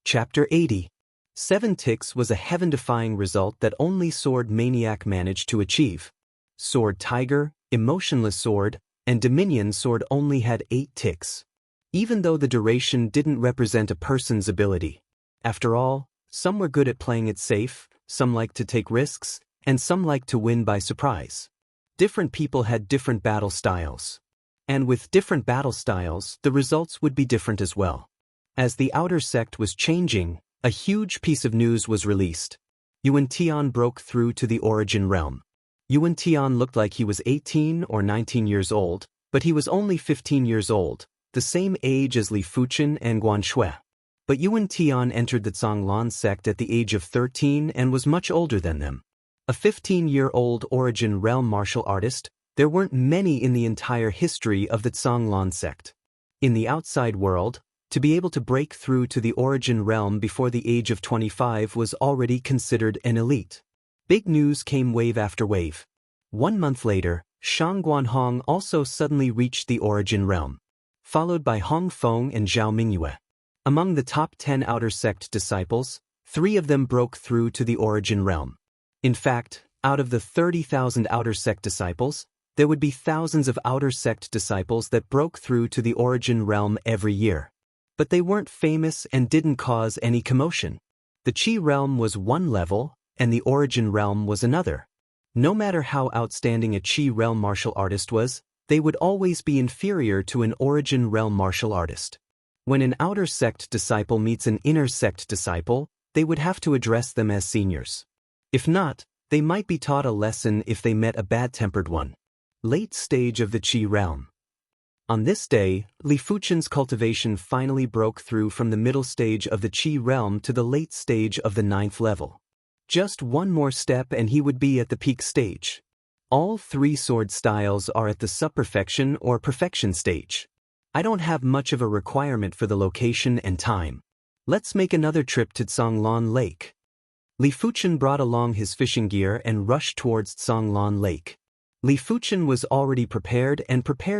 Chapter 80. 7 ticks was a heaven-defying result that only Sword Maniac managed to achieve. Sword Tiger, Emotionless Sword, and Dominion Sword only had 8 ticks. Even though the duration didn't represent a person's ability. After all, some were good at playing it safe, some liked to take risks, and some liked to win by surprise. Different people had different battle styles. And with different battle styles, the results would be different as well. As the outer sect was changing, a huge piece of news was released. Yuan Tian broke through to the origin realm. Yuan Tian looked like he was 18 or 19 years old, but he was only 15 years old, the same age as Li Fuchen and Guan Shui. But Yuan Tian entered the Zhonglan sect at the age of 13 and was much older than them. A 15-year-old origin realm martial artist, there weren't many in the entire history of the Zhonglan sect. In the outside world, to be able to break through to the origin realm before the age of 25 was already considered an elite. Big news came wave after wave. 1 month later, Shang Guanhong also suddenly reached the origin realm, followed by Hong Feng and Zhao Mingyue. Among the top 10 outer sect disciples, 3 of them broke through to the origin realm. In fact, out of the 30,000 outer sect disciples, there would be thousands of outer sect disciples that broke through to the origin realm every year. But they weren't famous and didn't cause any commotion. The Qi realm was one level, and the origin realm was another. No matter how outstanding a Qi realm martial artist was, they would always be inferior to an origin realm martial artist. When an outer sect disciple meets an inner sect disciple, they would have to address them as seniors. If not, they might be taught a lesson if they met a bad-tempered one. Late stage of the Qi realm. On this day, Li Fuchen's cultivation finally broke through from the middle stage of the Qi realm to the late stage of the 9th level. Just one more step and he would be at the peak stage. All 3 sword styles are at the subperfection or perfection stage. I don't have much of a requirement for the location and time. Let's make another trip to Zhonglan Lake. Li Fuchen brought along his fishing gear and rushed towards Zhonglan Lake. Li Fuchen was already prepared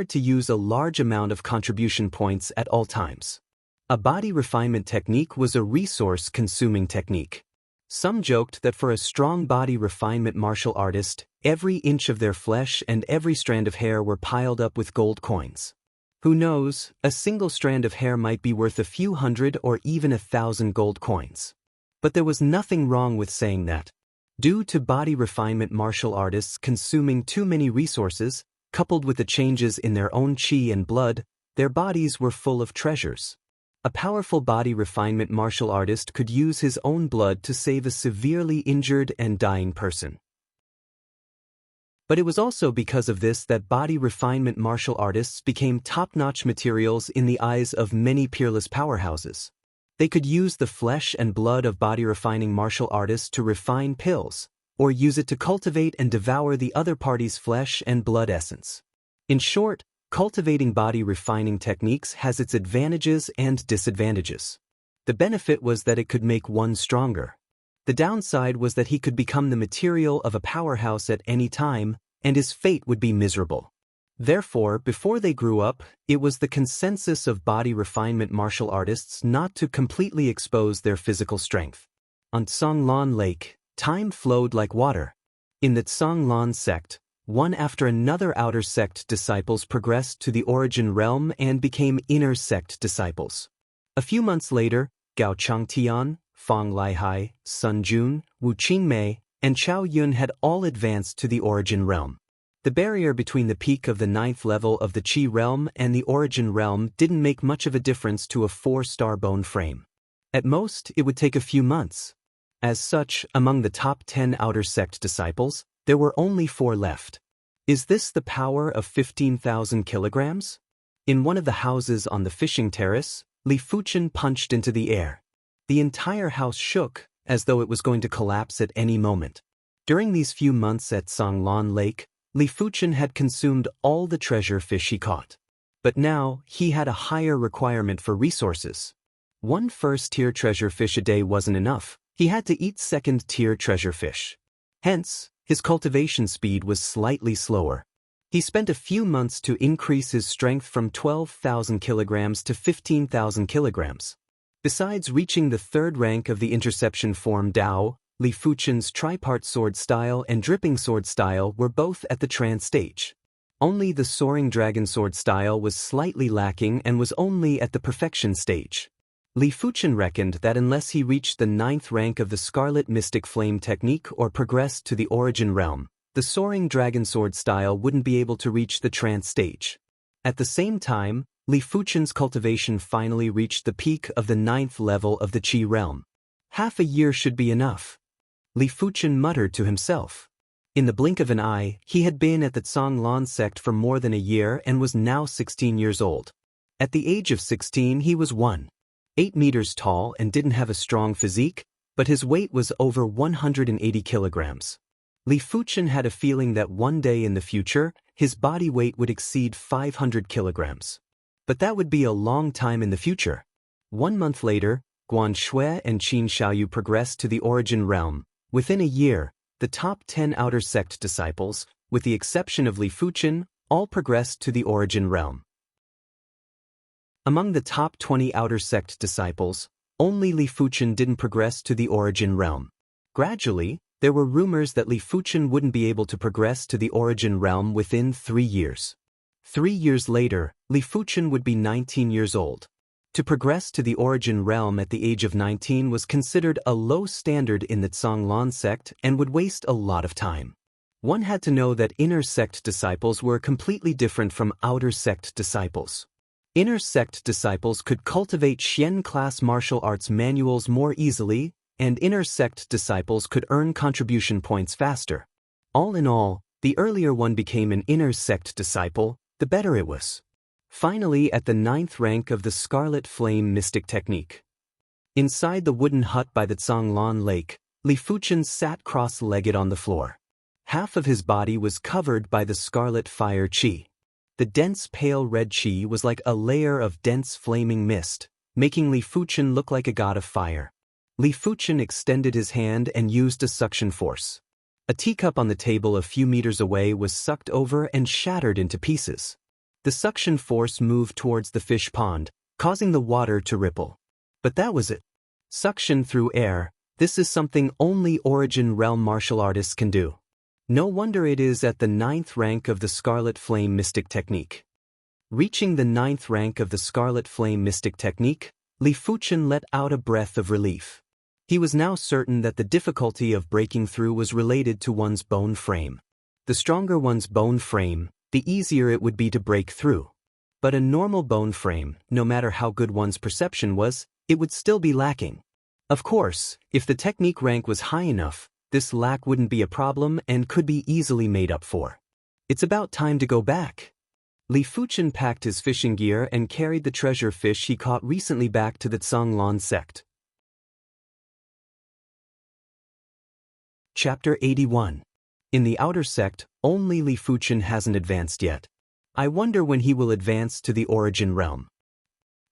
to use a large amount of contribution points at all times. A body refinement technique was a resource-consuming technique. Some joked that for a strong body refinement martial artist, every inch of their flesh and every strand of hair were piled up with gold coins. Who knows, a single strand of hair might be worth a few hundred or even 1,000 gold coins. But there was nothing wrong with saying that. Due to body refinement martial artists consuming too many resources, coupled with the changes in their own qi and blood, their bodies were full of treasures. A powerful body refinement martial artist could use his own blood to save a severely injured and dying person. But it was also because of this that body refinement martial artists became top-notch materials in the eyes of many peerless powerhouses. They could use the flesh and blood of body-refining martial artists to refine pills, or use it to cultivate and devour the other party's flesh and blood essence. In short, cultivating body-refining techniques has its advantages and disadvantages. The benefit was that it could make one stronger. The downside was that he could become the material of a powerhouse at any time, and his fate would be miserable. Therefore, before they grew up, it was the consensus of body refinement martial artists not to completely expose their physical strength. On Zhonglan Lake, time flowed like water. In the Zhonglan sect, one after another outer sect disciples progressed to the origin realm and became inner sect disciples. A few months later, Gao Changtian, Fang Laihai, Sun Jun, Wu Qingmei, and Chao Yun had all advanced to the origin realm. The barrier between the peak of the 9th level of the Qi realm and the origin realm didn't make much of a difference to a 4-star bone frame. At most, it would take a few months. As such, among the top 10 outer sect disciples, there were only 4 left. Is this the power of 15,000 kilograms? In one of the houses on the fishing terrace, Li Fuchen punched into the air. The entire house shook, as though it was going to collapse at any moment. During these few months at Zhonglan Lake, Li Fuchen had consumed all the treasure fish he caught. But now, he had a higher requirement for resources. 1 first-tier treasure fish a day wasn't enough. He had to eat second-tier treasure fish. Hence, his cultivation speed was slightly slower. He spent a few months to increase his strength from 12,000 kilograms to 15,000 kilograms. Besides reaching the third rank of the interception form Dao, Li Fuchen's tripart sword style and dripping sword style were both at the trance stage. Only the soaring dragon sword style was slightly lacking and was only at the perfection stage. Li Fuchen reckoned that unless he reached the 9th rank of the Scarlet Mystic Flame technique or progressed to the Origin realm, the soaring dragon sword style wouldn't be able to reach the trance stage. At the same time, Li Fuchen's cultivation finally reached the peak of the 9th level of the Qi realm. Half a year should be enough. Li Fuchen muttered to himself. In the blink of an eye, he had been at the Zhanglan sect for more than a year and was now 16 years old. At the age of 16 he was 1.8 meters tall and didn't have a strong physique, but his weight was over 180 kilograms. Li Fuchen had a feeling that one day in the future, his body weight would exceed 500 kilograms. But that would be a long time in the future. 1 month later, Guan Shui and Qin Xiaoyu progressed to the Origin realm. Within a year, the top 10 outer sect disciples, with the exception of Li Fuchen, all progressed to the Origin realm. Among the top 20 outer sect disciples, only Li Fuchen didn't progress to the Origin realm. Gradually, there were rumors that Li Fuchen wouldn't be able to progress to the Origin realm within 3 years. 3 years later, Li Fuchen would be 19 years old. To progress to the Origin realm at the age of 19 was considered a low standard in the Zhanglan sect and would waste a lot of time. One had to know that inner sect disciples were completely different from outer sect disciples. Inner sect disciples could cultivate Xian class martial arts manuals more easily, and inner sect disciples could earn contribution points faster. All in all, the earlier one became an inner sect disciple, the better it was. Finally, at the 9th rank of the Scarlet Flame Mystic Technique. Inside the wooden hut by the Zhanglan Lake, Li Fuchen sat cross-legged on the floor. Half of his body was covered by the Scarlet Fire Qi. The dense pale red Qi was like a layer of dense flaming mist, making Li Fuchen look like a god of fire. Li Fuchen extended his hand and used a suction force. A teacup on the table a few meters away was sucked over and shattered into pieces. The suction force moved towards the fish pond, causing the water to ripple. But that was it. Suction through air, this is something only Origin realm martial artists can do. No wonder it is at the 9th rank of the Scarlet Flame Mystic Technique. Reaching the 9th rank of the Scarlet Flame Mystic Technique, Li Fuchen let out a breath of relief. He was now certain that the difficulty of breaking through was related to one's bone frame. The stronger one's bone frame, the easier it would be to break through. But a normal bone frame, no matter how good one's perception was, it would still be lacking. Of course, if the technique rank was high enough, this lack wouldn't be a problem and could be easily made up for. It's about time to go back. Li Fuchen packed his fishing gear and carried the treasure fish he caught recently back to the Zhanglan sect. Chapter 81. In the outer sect, only Li Fuchen hasn't advanced yet. I wonder when he will advance to the Origin realm.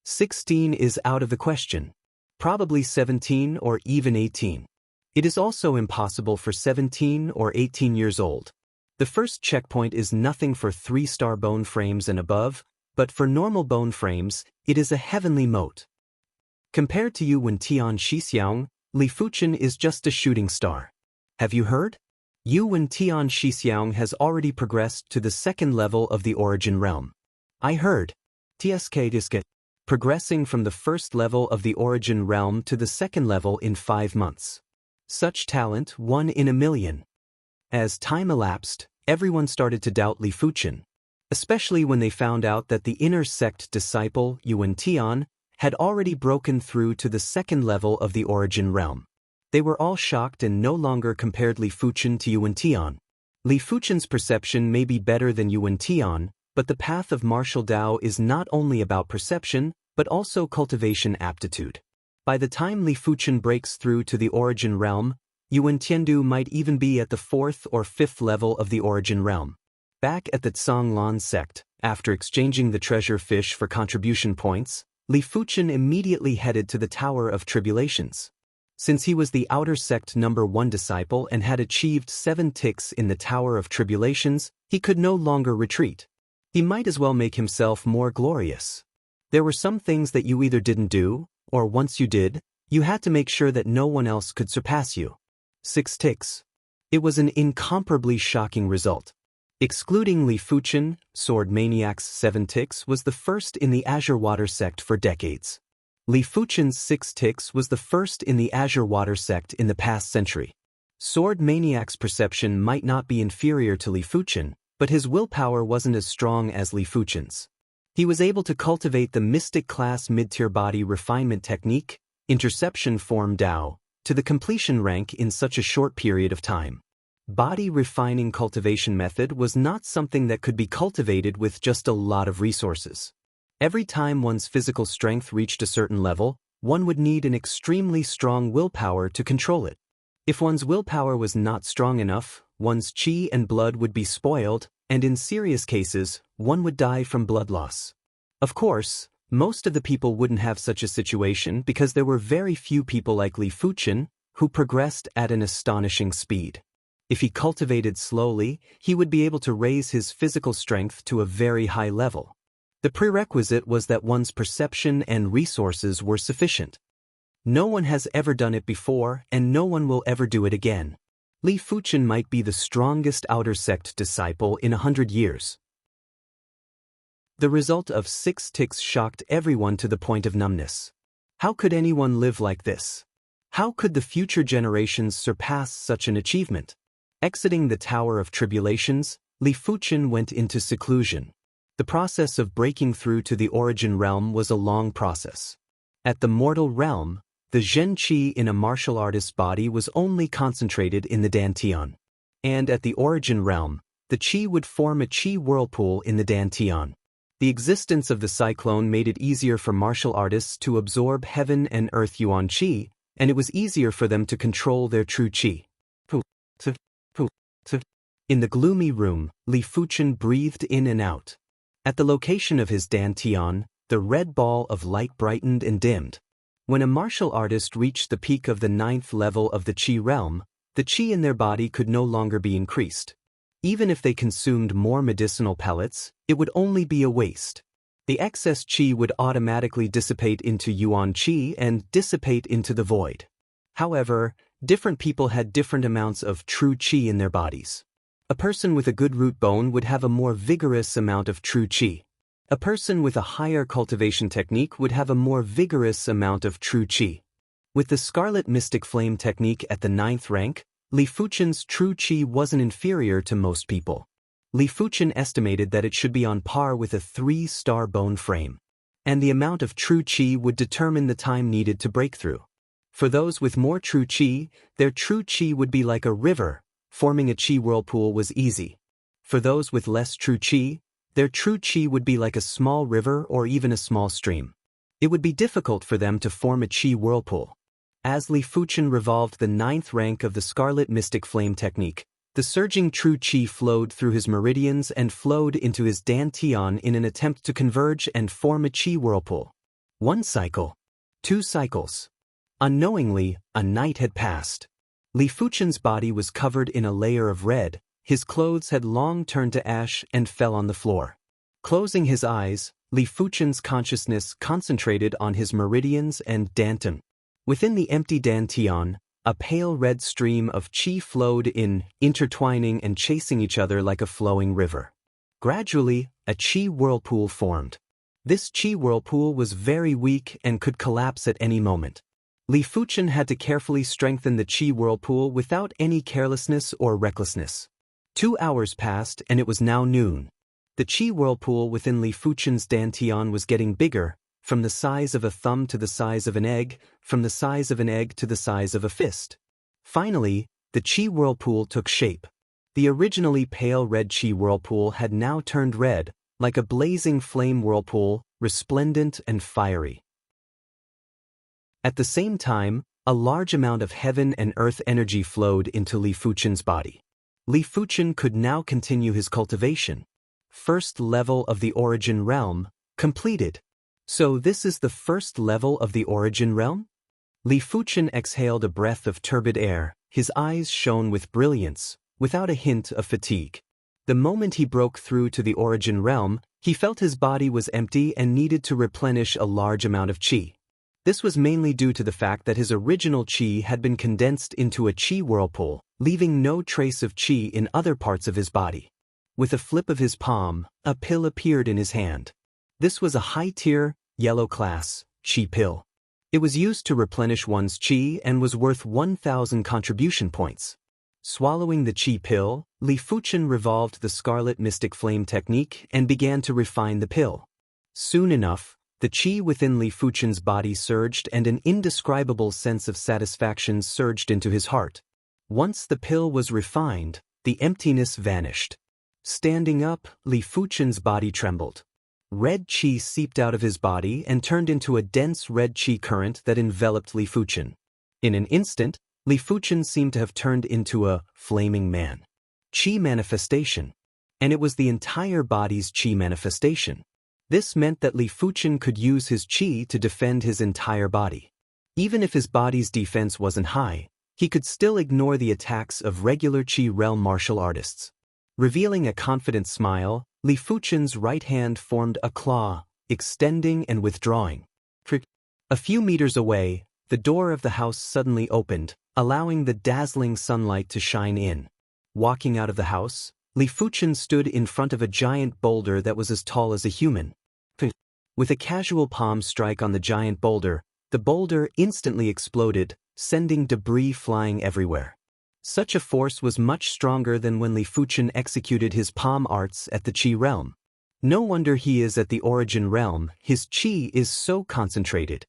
16 is out of the question. Probably 17 or even 18. It is also impossible for 17 or 18 years old. The first checkpoint is nothing for 3-star bone frames and above, but for normal bone frames, it is a heavenly moat. Compared to Yuwen Tian Shixiang, Li Fuchen is just a shooting star. Have you heard? Yuwen Tian Shixiang has already progressed to the 2nd level of the Origin realm. I heard. TSK progressing from the 1st level of the Origin realm to the 2nd level in 5 months. Such talent, 1 in a million. As time elapsed, everyone started to doubt Li Fuchen, especially when they found out that the inner sect disciple, Yuwen Tian, had already broken through to the 2nd level of the Origin realm. They were all shocked and no longer compared Li Fuchen to Yuwen Tian. Li Fuchen's perception may be better than Yuwen Tian, but the path of martial Dao is not only about perception, but also cultivation aptitude. By the time Li Fuchen breaks through to the Origin realm, Yuwen Tiandu might even be at the 4th or 5th level of the Origin realm. Back at the Zhanglan sect, after exchanging the treasure fish for contribution points, Li Fuchen immediately headed to the Tower of Tribulations. Since he was the outer sect number 1 disciple and had achieved 7 ticks in the Tower of Tribulations, he could no longer retreat. He might as well make himself more glorious. There were some things that you either didn't do, Or once you did, you had to make sure that no one else could surpass you. 6 ticks. It was an incomparably shocking result. Excluding Li Fuchen, Sword Maniac's 7 ticks was the first in the Azure Water sect for decades. Li Fuchen's 6 ticks was the first in the Azure Water sect in the past century. Sword Maniac's perception might not be inferior to Li Fuchen, but his willpower wasn't as strong as Li Fuchen's. He was able to cultivate the mystic class mid-tier body refinement technique, interception form Dao, to the completion rank in such a short period of time. Body refining cultivation method was not something that could be cultivated with just a lot of resources. Every time one's physical strength reached a certain level, one would need an extremely strong willpower to control it. If one's willpower was not strong enough, one's qi and blood would be spoiled, and in serious cases, one would die from blood loss. Of course, most of the people wouldn't have such a situation because there were very few people like Li Fuchen who progressed at an astonishing speed. If he cultivated slowly, he would be able to raise his physical strength to a very high level. The prerequisite was that one's perception and resources were sufficient. No one has ever done it before, and no one will ever do it again. Li Fuchen might be the strongest outer sect disciple in 100 years. The result of 6 ticks shocked everyone to the point of numbness. How could anyone live like this? How could the future generations surpass such an achievement? Exiting the Tower of Tribulations, Li Fuchen went into seclusion. The process of breaking through to the origin realm was a long process. At the mortal realm, the Zhen Qi in a martial artist's body was only concentrated in the Dantian. And at the origin realm, the Qi would form a Qi whirlpool in the Dantian. The existence of the cyclone made it easier for martial artists to absorb heaven and earth yuan Qi, and it was easier for them to control their true Qi. In the gloomy room, Li Fuchen breathed in and out. At the location of his Dantian, the red ball of light brightened and dimmed. When a martial artist reached the peak of the 9th level of the Qi realm, the Qi in their body could no longer be increased. Even if they consumed more medicinal pellets, it would only be a waste. The excess Qi would automatically dissipate into yuan Qi and dissipate into the void. However, different people had different amounts of true Qi in their bodies. A person with a good root bone would have a more vigorous amount of true Qi. A person with a higher cultivation technique would have a more vigorous amount of true Qi. With the Scarlet Mystic Flame technique at the 9th rank, Li Fuchen's true Qi wasn't inferior to most people. Li Fuchen estimated that it should be on par with a 3-star bone frame. And the amount of true Qi would determine the time needed to break through. For those with more true Qi, their true Qi would be like a river. Forming a Qi whirlpool was easy. For those with less true Qi, their true Qi would be like a small river or even a small stream. It would be difficult for them to form a Qi whirlpool. As Li Fuchen revolved the 9th rank of the Scarlet Mystic Flame technique, the surging true Qi flowed through his meridians and flowed into his Dantian in an attempt to converge and form a Qi whirlpool. 1 cycle. 2 cycles. Unknowingly, a night had passed. Li Fuchen's body was covered in a layer of red, his clothes had long turned to ash and fell on the floor. Closing his eyes, Li Fuchen's consciousness concentrated on his meridians and Dantian. Within the empty Dantian, a pale red stream of Qi flowed in, intertwining and chasing each other like a flowing river. Gradually, a Qi whirlpool formed. This Qi whirlpool was very weak and could collapse at any moment. Li Fuchen had to carefully strengthen the Qi whirlpool without any carelessness or recklessness. 2 hours passed and it was now noon. The Qi whirlpool within Li Fuchen's Dantian was getting bigger, from the size of a thumb to the size of an egg, from the size of an egg to the size of a fist. Finally, the Qi whirlpool took shape. The originally pale red Qi whirlpool had now turned red, like a blazing flame whirlpool, resplendent and fiery. At the same time, a large amount of heaven and earth energy flowed into Li Fuchen's body. Li Fuchen could now continue his cultivation. 1st level of the origin realm, completed. So this is the 1st level of the origin realm? Li Fuchen exhaled a breath of turbid air, his eyes shone with brilliance, without a hint of fatigue. The moment he broke through to the origin realm, he felt his body was empty and needed to replenish a large amount of qi. This was mainly due to the fact that his original qi had been condensed into a qi whirlpool, leaving no trace of qi in other parts of his body. With a flip of his palm, a pill appeared in his hand. This was a high-tier, yellow-class, qi pill. It was used to replenish one's qi and was worth 1,000 contribution points. Swallowing the qi pill, Li Fuchen revolved the Scarlet Mystic Flame technique and began to refine the pill. Soon enough, the qi within Li Fuchen's body surged and an indescribable sense of satisfaction surged into his heart. Once the pill was refined, the emptiness vanished. Standing up, Li Fuchen's body trembled. Red qi seeped out of his body and turned into a dense red qi current that enveloped Li Fuchen. In an instant, Li Fuchen seemed to have turned into a flaming man. Qi manifestation. And it was the entire body's qi manifestation. This meant that Li Fuchen could use his qi to defend his entire body. Even if his body's defense wasn't high, he could still ignore the attacks of regular qi realm martial artists. Revealing a confident smile, Li Fuchen's right hand formed a claw, extending and withdrawing. A few meters away, the door of the house suddenly opened, allowing the dazzling sunlight to shine in. Walking out of the house, Li Fuchen stood in front of a giant boulder that was as tall as a human. With a casual palm strike on the giant boulder, the boulder instantly exploded, sending debris flying everywhere. Such a force was much stronger than when Li Fuchen executed his palm arts at the Qi realm. No wonder he is at the origin realm, his Qi is so concentrated.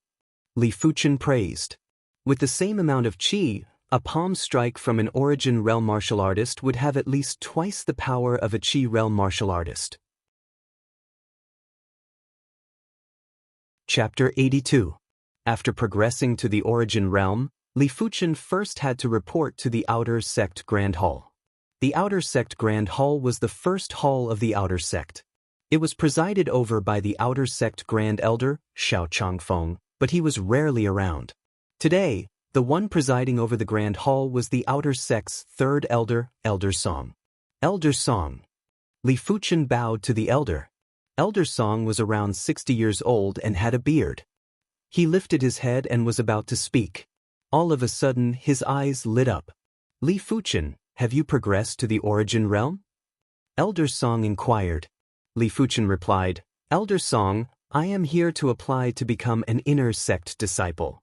Li Fuchen praised. With the same amount of Qi, a palm strike from an origin realm martial artist would have at least twice the power of a Qi realm martial artist. Chapter 82. After progressing to the origin realm, Li Fuchen first had to report to the Outer Sect Grand Hall. The Outer Sect Grand Hall was the first hall of the Outer Sect. It was presided over by the Outer Sect Grand Elder, Xiao Changfeng, but he was rarely around. Today, the one presiding over the Grand Hall was the Outer Sect's third elder, Elder Song. Elder Song. Li Fuchen bowed to the elder. Elder Song was around 60 years old and had a beard. He lifted his head and was about to speak. All of a sudden, his eyes lit up. Li Fuchen, have you progressed to the origin realm? Elder Song inquired. Li Fuchen replied, Elder Song, I am here to apply to become an inner sect disciple.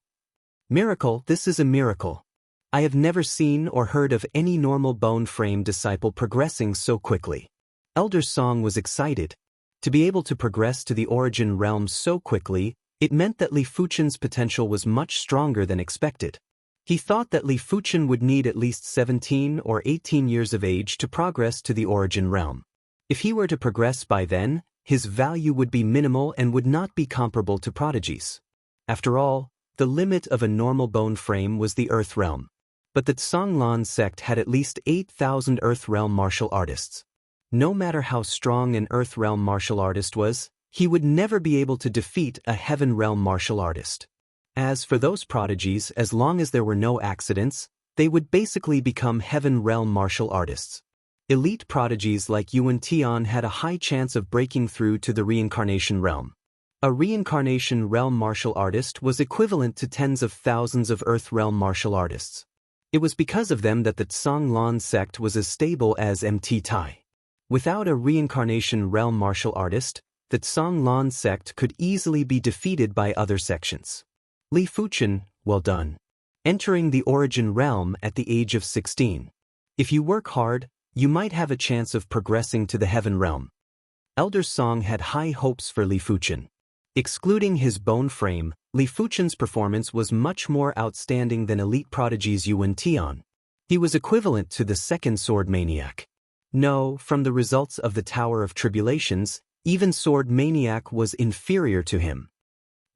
Miracle, this is a miracle. I have never seen or heard of any normal bone frame disciple progressing so quickly. Elder Song was excited. To be able to progress to the origin realm so quickly, it meant that Li Fuchen's potential was much stronger than expected. He thought that Li Fuchen would need at least 17 or 18 years of age to progress to the origin realm. If he were to progress by then, his value would be minimal and would not be comparable to prodigies. After all, the limit of a normal bone frame was the Earth realm. But the Tsanglan sect had at least 8,000 Earth realm martial artists. No matter how strong an Earth realm martial artist was, he would never be able to defeat a Heaven realm martial artist. As for those prodigies, as long as there were no accidents, they would basically become Heaven realm martial artists. Elite prodigies like Yuan Tian had a high chance of breaking through to the reincarnation realm. A reincarnation realm martial artist was equivalent to tens of thousands of Earth realm martial artists. It was because of them that the Tsanglan sect was as stable as Mt. Tai. Without a reincarnation realm martial artist, the Tsanglan sect could easily be defeated by other sections. Li Fuchen, well done. Entering the origin realm at the age of 16. If you work hard, you might have a chance of progressing to the Heaven realm. Elder Song had high hopes for Li Fuchen. Excluding his bone frame, Li Fuchen's performance was much more outstanding than elite prodigies Yuan Tian. He was equivalent to the second sword maniac. No, from the results of the Tower of Tribulations, even Sword Maniac was inferior to him.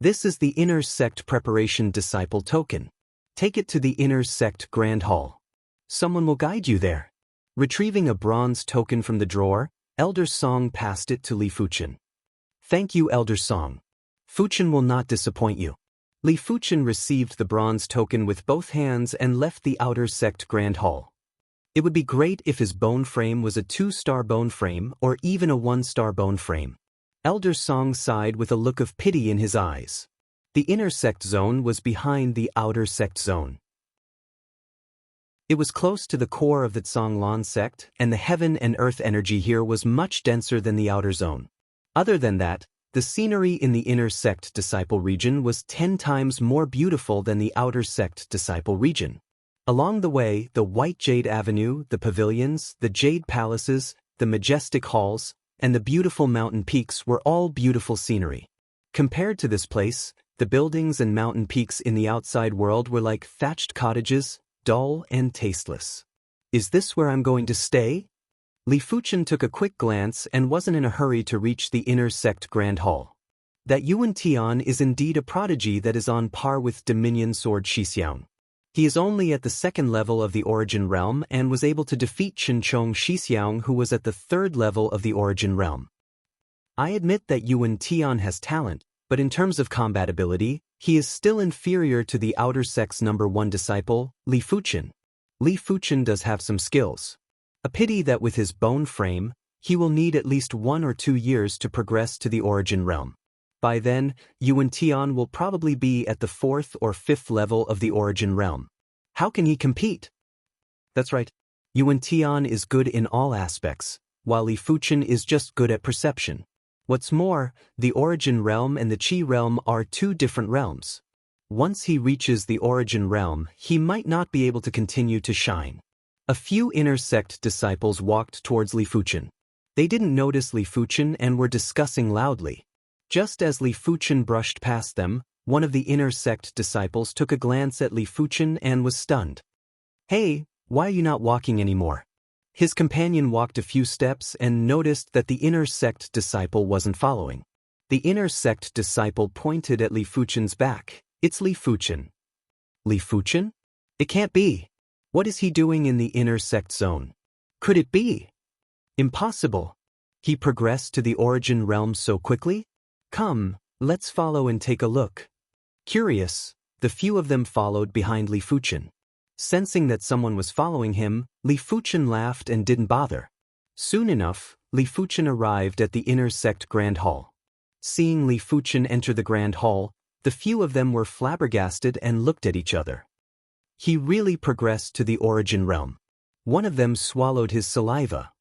This is the Inner Sect Preparation Disciple token. Take it to the Inner Sect Grand Hall. Someone will guide you there. Retrieving a bronze token from the drawer, Elder Song passed it to Li Fuchen. Thank you, Elder Song. Fuchen will not disappoint you. Li Fuchen received the bronze token with both hands and left the Outer Sect Grand Hall. It would be great if his bone frame was a 2-star bone frame or even a 1-star bone frame. Elder Song sighed with a look of pity in his eyes. The inner sect zone was behind the outer sect zone. It was close to the core of the Zhonglan sect, and the heaven and earth energy here was much denser than the outer zone. Other than that, the scenery in the inner sect disciple region was 10 times more beautiful than the outer sect disciple region. Along the way, the White Jade Avenue, the pavilions, the Jade Palaces, the majestic halls, and the beautiful mountain peaks were all beautiful scenery. Compared to this place, the buildings and mountain peaks in the outside world were like thatched cottages, dull and tasteless. Is this where I'm going to stay? Li Fuchen took a quick glance and wasn't in a hurry to reach the inner sect grand hall. That Yuan Tian is indeed a prodigy that is on par with Dominion Sword Shixiang. He is only at the 2nd level of the Origin Realm and was able to defeat Qinchong Shixiang, who was at the 3rd level of the Origin Realm. I admit that Yuan Tian has talent, but in terms of combatability, he is still inferior to the outer sect's #1 disciple, Li Fuchen. Li Fuchen does have some skills. A pity that with his bone frame, he will need at least 1 or 2 years to progress to the Origin Realm. By then, Yuan Tian will probably be at the 4th or 5th level of the Origin Realm. How can he compete? That's right. Yuan Tian is good in all aspects, while Li Fuchen is just good at perception. What's more, the Origin Realm and the Qi Realm are 2 different realms. Once he reaches the Origin Realm, he might not be able to continue to shine. A few inner sect disciples walked towards Li Fuchen. They didn't notice Li Fuchen and were discussing loudly. Just as Li Fuchen brushed past them, one of the inner sect disciples took a glance at Li Fuchen and was stunned. "Hey, why are you not walking anymore?" His companion walked a few steps and noticed that the inner sect disciple wasn't following. The inner sect disciple pointed at Li Fuchen's back. "It's Li Fuchen." "Li Fuchen? It can't be. What is he doing in the inner sect zone? Could it be? Impossible. He progressed to the Origin Realm so quickly? Come, let's follow and take a look." Curious, the few of them followed behind Li Fuchen. Sensing that someone was following him, Li Fuchen laughed and didn't bother. Soon enough, Li Fuchen arrived at the inner sect grand hall. Seeing Li Fuchen enter the grand hall, the few of them were flabbergasted and looked at each other. He really progressed to the Origin Realm. One of them swallowed his saliva.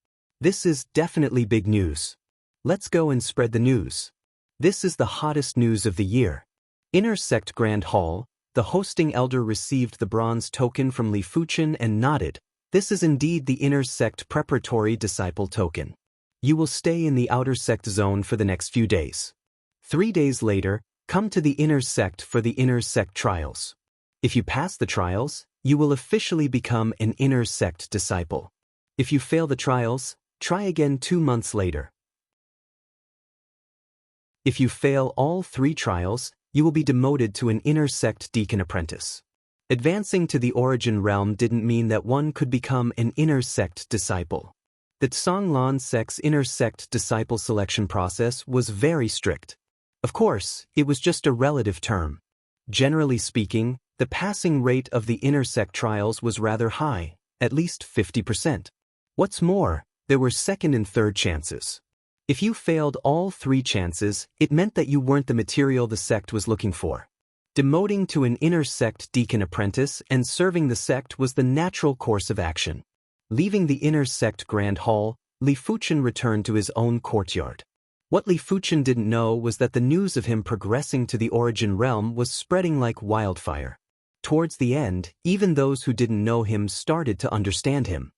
This is definitely big news. Let's go and spread the news. This is the hottest news of the year. Inner sect grand hall. The hosting elder received the bronze token from Li Fuchen and nodded. This is indeed the inner sect preparatory disciple token. You will stay in the outer sect zone for the next few days. 3 days later, come to the inner sect for the inner sect trials. If you pass the trials, you will officially become an inner sect disciple. If you fail the trials, try again 2 months later. If you fail all 3 trials, you will be demoted to an inner sect deacon apprentice. Advancing to the Origin Realm didn't mean that one could become an inner sect disciple. The Zhonglan sect's inner sect disciple selection process was very strict. Of course, it was just a relative term. Generally speaking, the passing rate of the inner sect trials was rather high, at least 50%. What's more, there were 2nd and 3rd chances. If you failed all 3 chances, it meant that you weren't the material the sect was looking for. Demoting to an inner sect deacon apprentice and serving the sect was the natural course of action. Leaving the inner sect grand hall, Li Fuchen returned to his own courtyard. What Li Fuchen didn't know was that the news of him progressing to the Origin Realm was spreading like wildfire. Towards the end, even those who didn't know him started to understand him.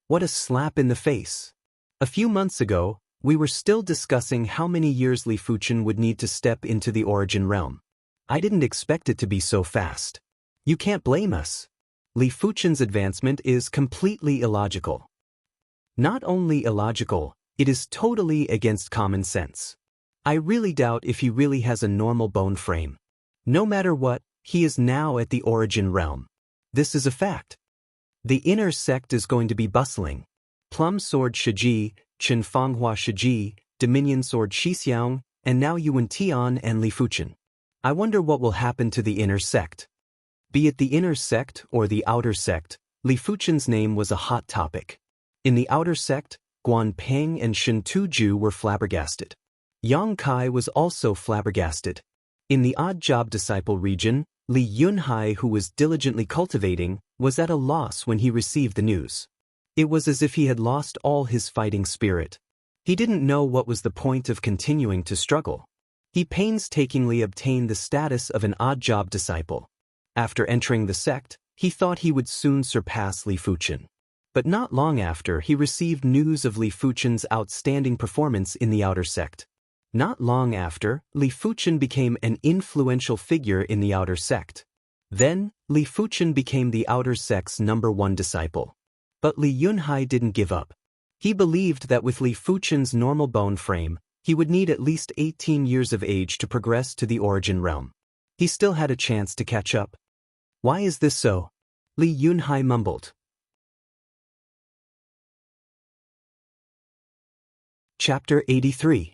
What a slap in the face. A few months ago, we were still discussing how many years Li Fuchen would need to step into the Origin Realm. I didn't expect it to be so fast. You can't blame us. Li Fuchen's advancement is completely illogical. Not only illogical, it is totally against common sense. I really doubt if he really has a normal bone frame. No matter what, he is now at the Origin Realm. This is a fact. The inner sect is going to be bustling. Plum Sword Shiji, Qinfanghua Shiji, Dominion Sword Shixiang, and now Yuan Tian and Li Fuchen. I wonder what will happen to the inner sect. Be it the inner sect or the outer sect, Li Fuchen's name was a hot topic. In the outer sect, Guan Peng and Shen Tuju were flabbergasted. Yang Kai was also flabbergasted. In the odd job disciple region, Li Yunhai, who was diligently cultivating, was at a loss when he received the news. It was as if he had lost all his fighting spirit. He didn't know what was the point of continuing to struggle. He painstakingly obtained the status of an odd job disciple. After entering the sect, he thought he would soon surpass Li Fuchen. But not long after, he received news of Li Fuchen's outstanding performance in the outer sect. Not long after, Li Fuchen became an influential figure in the outer sect. Then, Li Fuchen became the outer sect's #1 disciple. But Li Yunhai didn't give up. He believed that with Li Fuchen's normal bone frame, he would need at least 18 years of age to progress to the origin realm. He still had a chance to catch up. Why is this so? Li Yunhai mumbled. Chapter 83.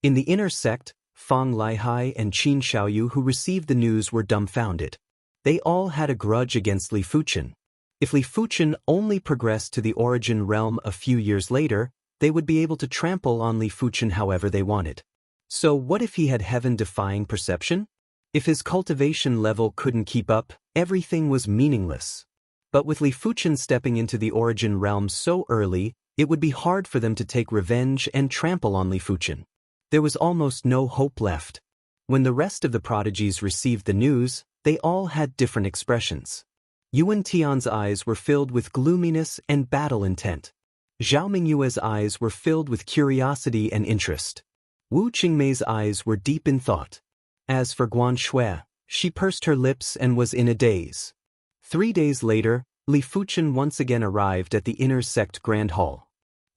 In the inner sect, Fang Laihai and Qin Xiaoyu, who received the news, were dumbfounded. They all had a grudge against Li Fuchen. If Li Fuchen only progressed to the origin realm a few years later, they would be able to trample on Li Fuchen however they wanted. So what if he had heaven-defying perception? If his cultivation level couldn't keep up, everything was meaningless. But with Li Fuchen stepping into the origin realm so early, it would be hard for them to take revenge and trample on Li Fuchen. There was almost no hope left. When the rest of the prodigies received the news, they all had different expressions. Yuan Tian's eyes were filled with gloominess and battle intent. Zhao Mingyue's eyes were filled with curiosity and interest. Wu Qingmei's eyes were deep in thought. As for Guan Shui, she pursed her lips and was in a daze. 3 days later, Li Fuchen once again arrived at the inner sect Grand Hall.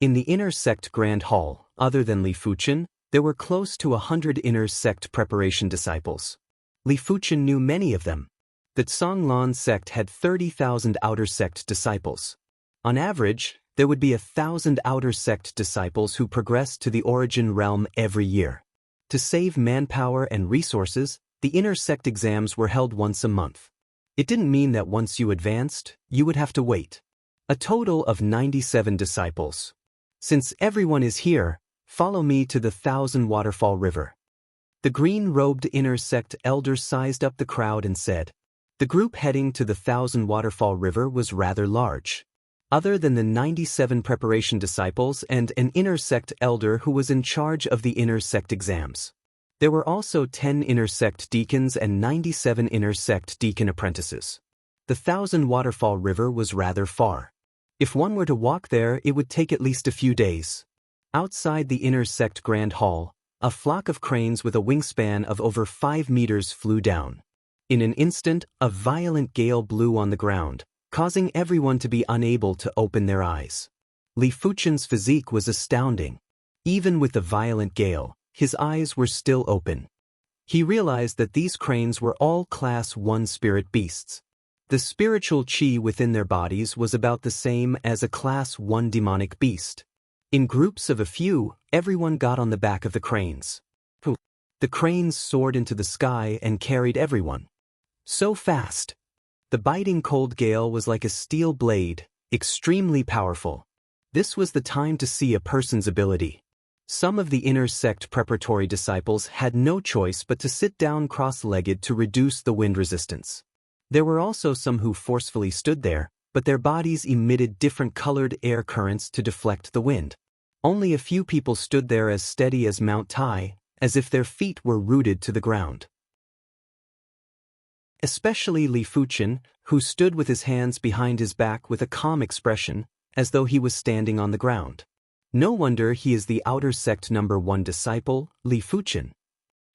In the inner sect Grand Hall, other than Li Fuchen, there were close to 100 inner sect preparation disciples. Li Fuchen knew many of them. The Zhonglan sect had 30,000 outer sect disciples. On average, there would be 1,000 outer sect disciples who progressed to the origin realm every year. To save manpower and resources, the inner sect exams were held once a month. It didn't mean that once you advanced, you would have to wait. A total of 97 disciples. Since everyone is here, follow me to the 1,000 Waterfall River. The green-robed inner sect elder sized up the crowd and said. The group heading to the 1,000 Waterfall River was rather large. Other than the 97 preparation disciples and an inner sect elder who was in charge of the inner sect exams, there were also 10 inner sect deacons and 97 inner sect deacon apprentices. The 1,000 Waterfall River was rather far. If one were to walk there, it would take at least a few days. Outside the inner sect Grand Hall, a flock of cranes with a wingspan of over 5 meters flew down. In an instant, a violent gale blew on the ground, causing everyone to be unable to open their eyes. Li Fuchen's physique was astounding. Even with the violent gale, his eyes were still open. He realized that these cranes were all Class 1 spirit beasts. The spiritual qi within their bodies was about the same as a Class 1 demonic beast. In groups of a few, everyone got on the back of the cranes. The cranes soared into the sky and carried everyone. So fast. The biting cold gale was like a steel blade, extremely powerful. This was the time to see a person's ability. Some of the inner sect preparatory disciples had no choice but to sit down cross-legged to reduce the wind resistance. There were also some who forcefully stood there, but their bodies emitted different colored air currents to deflect the wind. Only a few people stood there as steady as Mount Tai, as if their feet were rooted to the ground. Especially Li Fuchen, who stood with his hands behind his back with a calm expression, as though he was standing on the ground. No wonder he is the outer sect #1 disciple, Li Fuchen.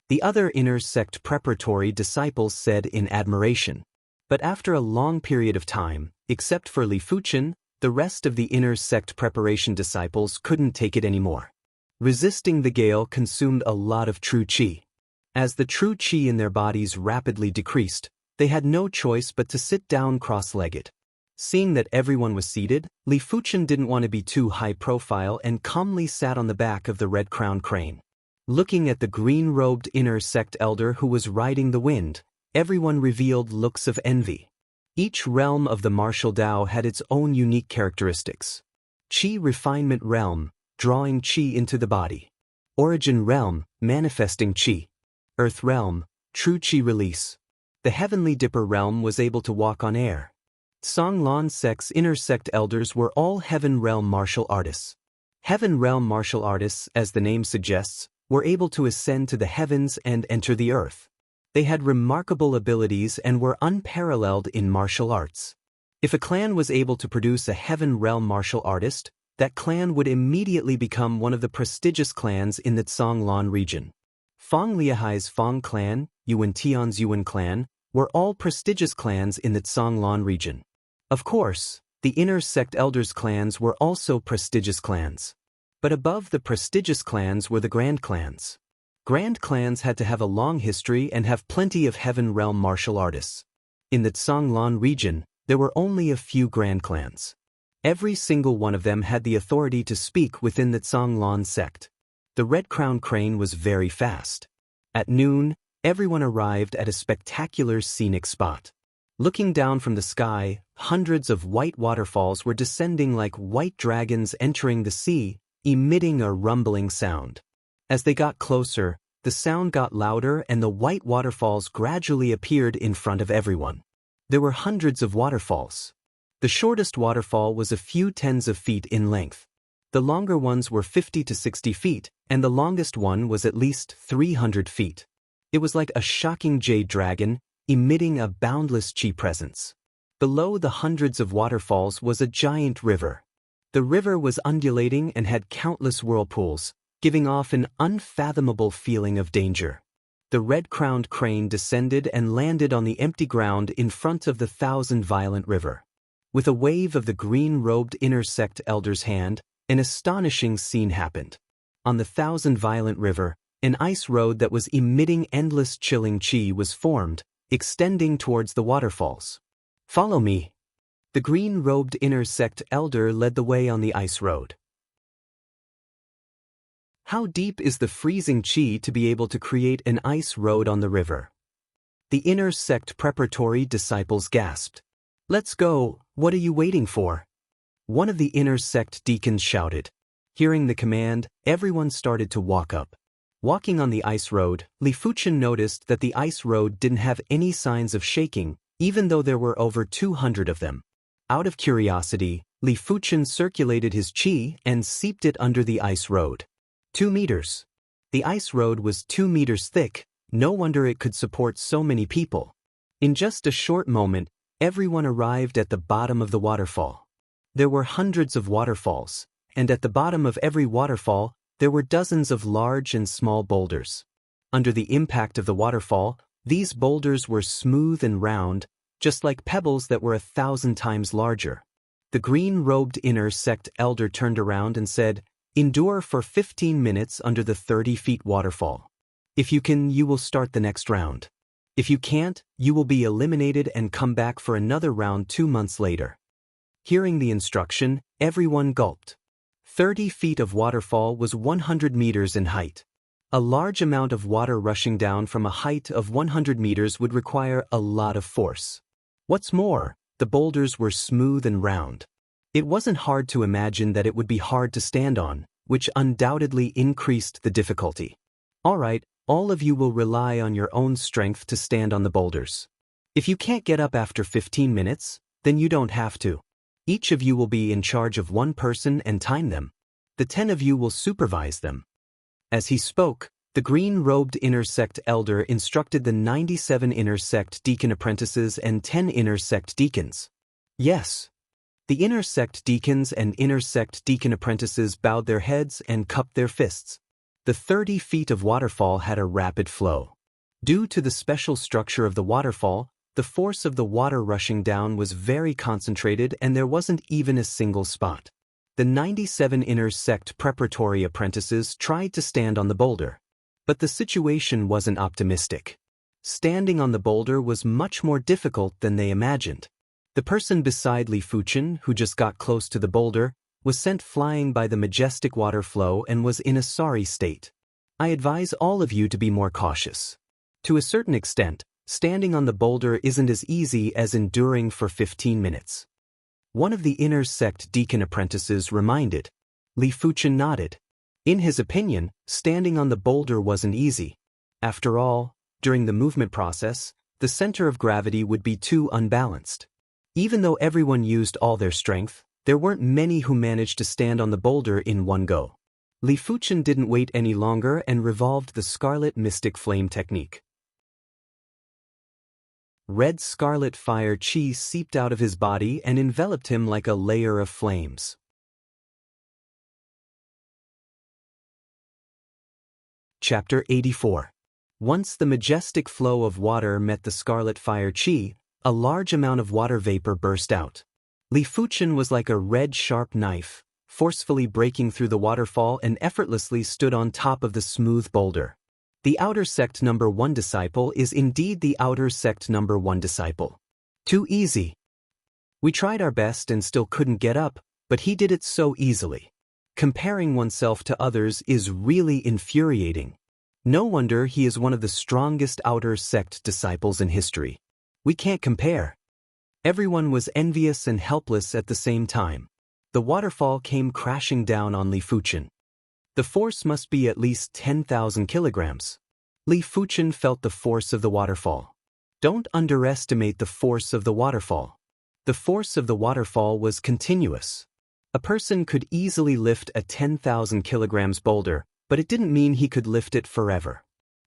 The other inner sect preparatory disciples said in admiration. But after a long period of time, except for Li Fuchen, the rest of the inner sect preparation disciples couldn't take it anymore. Resisting the gale consumed a lot of true qi. As the true qi in their bodies rapidly decreased, they had no choice but to sit down cross-legged. Seeing that everyone was seated, Li Fuchen didn't want to be too high-profile and calmly sat on the back of the red-crowned crane. Looking at the green-robed inner sect elder who was riding the wind, everyone revealed looks of envy. Each realm of the martial Dao had its own unique characteristics. Qi refinement realm, drawing qi into the body. Origin realm, manifesting qi. Earth realm, true qi release. The heavenly dipper realm was able to walk on air. Songlan sect's inner sect elders were all heaven realm martial artists. Heaven realm martial artists, as the name suggests, were able to ascend to the heavens and enter the earth. They had remarkable abilities and were unparalleled in martial arts. If a clan was able to produce a heaven realm martial artist, that clan would immediately become one of the prestigious clans in the Songlan region. Fang Liahai's Fang clan, Yuan Tian's Yuan clan, were all prestigious clans in the Songlan region. Of course, the inner sect elders' clans were also prestigious clans. But above the prestigious clans were the grand clans. Grand clans had to have a long history and have plenty of heaven realm martial artists. In the Songlan region, there were only a few grand clans. Every single one of them had the authority to speak within the Songlan sect. The Red Crown Crane was very fast. At noon, everyone arrived at a spectacular scenic spot. Looking down from the sky, hundreds of white waterfalls were descending like white dragons entering the sea, emitting a rumbling sound. As they got closer, the sound got louder and the white waterfalls gradually appeared in front of everyone. There were hundreds of waterfalls. The shortest waterfall was a few tens of feet in length. The longer ones were 50 to 60 feet, and the longest one was at least 300 feet. It was like a shocking jade dragon, emitting a boundless qi presence. Below the hundreds of waterfalls was a giant river. The river was undulating and had countless whirlpools, giving off an unfathomable feeling of danger. The red-crowned crane descended and landed on the empty ground in front of the thousand-violent river. With a wave of the green-robed inner sect elder's hand, an astonishing scene happened. On the thousand-violent river, an ice road that was emitting endless chilling qi was formed, extending towards the waterfalls. "Follow me." The green-robed inner sect elder led the way on the ice road. How deep is the freezing qi to be able to create an ice road on the river? The inner sect preparatory disciples gasped. "Let's go, what are you waiting for?" One of the inner sect deacons shouted. Hearing the command, everyone started to walk up. Walking on the ice road, Li Fuchen noticed that the ice road didn't have any signs of shaking, even though there were over 200 of them. Out of curiosity, Li Fuchen circulated his qi and seeped it under the ice road. 2 meters. The ice road was 2 meters thick, no wonder it could support so many people. In just a short moment, everyone arrived at the bottom of the waterfall. There were hundreds of waterfalls, and at the bottom of every waterfall, there were dozens of large and small boulders. Under the impact of the waterfall, these boulders were smooth and round, just like pebbles that were 1,000 times larger. The green-robed inner sect elder turned around and said, "Endure for 15 minutes under the 30-feet waterfall. If you can, you will start the next round. If you can't, you will be eliminated and come back for another round 2 months later." Hearing the instruction, everyone gulped. 30 feet of waterfall was 100 meters in height. A large amount of water rushing down from a height of 100 meters would require a lot of force. What's more, the boulders were smooth and round. It wasn't hard to imagine that it would be hard to stand on, which undoubtedly increased the difficulty. All right, all of you will rely on your own strength to stand on the boulders. If you can't get up after 15 minutes, then you don't have to. Each of you will be in charge of one person and time them. The 10 of you will supervise them. As he spoke, the green-robed inner sect elder instructed the 97 inner sect deacon apprentices and 10 inner sect deacons. Yes. The inner sect deacons and inner sect deacon apprentices bowed their heads and cupped their fists. The 30 feet of waterfall had a rapid flow. Due to the special structure of the waterfall, the force of the water rushing down was very concentrated and there wasn't even a single spot. The 97 inner sect preparatory apprentices tried to stand on the boulder. But the situation wasn't optimistic. Standing on the boulder was much more difficult than they imagined. The person beside Li Fuchen, who just got close to the boulder, was sent flying by the majestic water flow and was in a sorry state. I advise all of you to be more cautious. To a certain extent, standing on the boulder isn't as easy as enduring for 15 minutes. One of the inner sect deacon apprentices reminded. Li Fuchen nodded. In his opinion, standing on the boulder wasn't easy. After all, During the movement process, the center of gravity would be too unbalanced. Even though everyone used all their strength, there weren't many who managed to stand on the boulder in one go. Li Fuchen didn't wait any longer and revolved the Scarlet Mystic Flame technique. Red scarlet fire chi seeped out of his body and enveloped him like a layer of flames. Chapter 84. Once the majestic flow of water met the scarlet fire chi, a large amount of water vapor burst out. Li Fuchen was like a red sharp knife, forcefully breaking through the waterfall and effortlessly stood on top of the smooth boulder. The outer sect number 1 disciple is indeed the outer sect number 1 disciple. Too easy. We tried our best and still couldn't get up, but he did it so easily. Comparing oneself to others is really infuriating. No wonder he is one of the strongest outer sect disciples in history. We can't compare. Everyone was envious and helpless at the same time. The waterfall came crashing down on Li Fuchen. The force must be at least 10,000 kilograms. Li Fuchen felt the force of the waterfall. Don't underestimate the force of the waterfall. The force of the waterfall was continuous. A person could easily lift a 10,000 kilograms boulder, but it didn't mean he could lift it forever.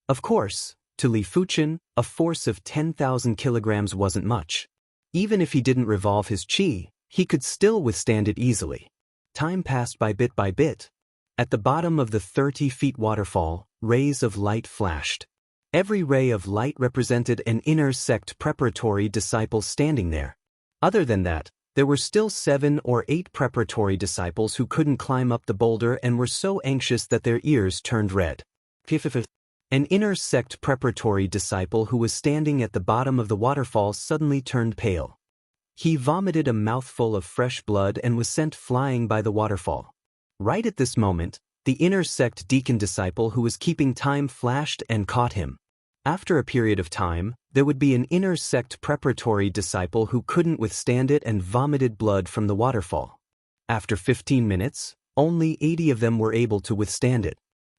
Of course, to Li Fuchen, a force of 10,000 kilograms wasn't much. Even if he didn't revolve his chi, he could still withstand it easily. Time passed by bit. At the bottom of the 30-feet waterfall, rays of light flashed. Every ray of light represented an inner sect preparatory disciple standing there. Other than that, there were still 7 or 8 preparatory disciples who couldn't climb up the boulder and were so anxious that their ears turned red. An inner sect preparatory disciple who was standing at the bottom of the waterfall suddenly turned pale. He vomited a mouthful of fresh blood and was sent flying by the waterfall. Right at this moment, the inner sect deacon disciple who was keeping time flashed and caught him. After a period of time, there would be an inner sect preparatory disciple who couldn't withstand it and vomited blood from the waterfall. After 15 minutes, only 80 of them were able to withstand it.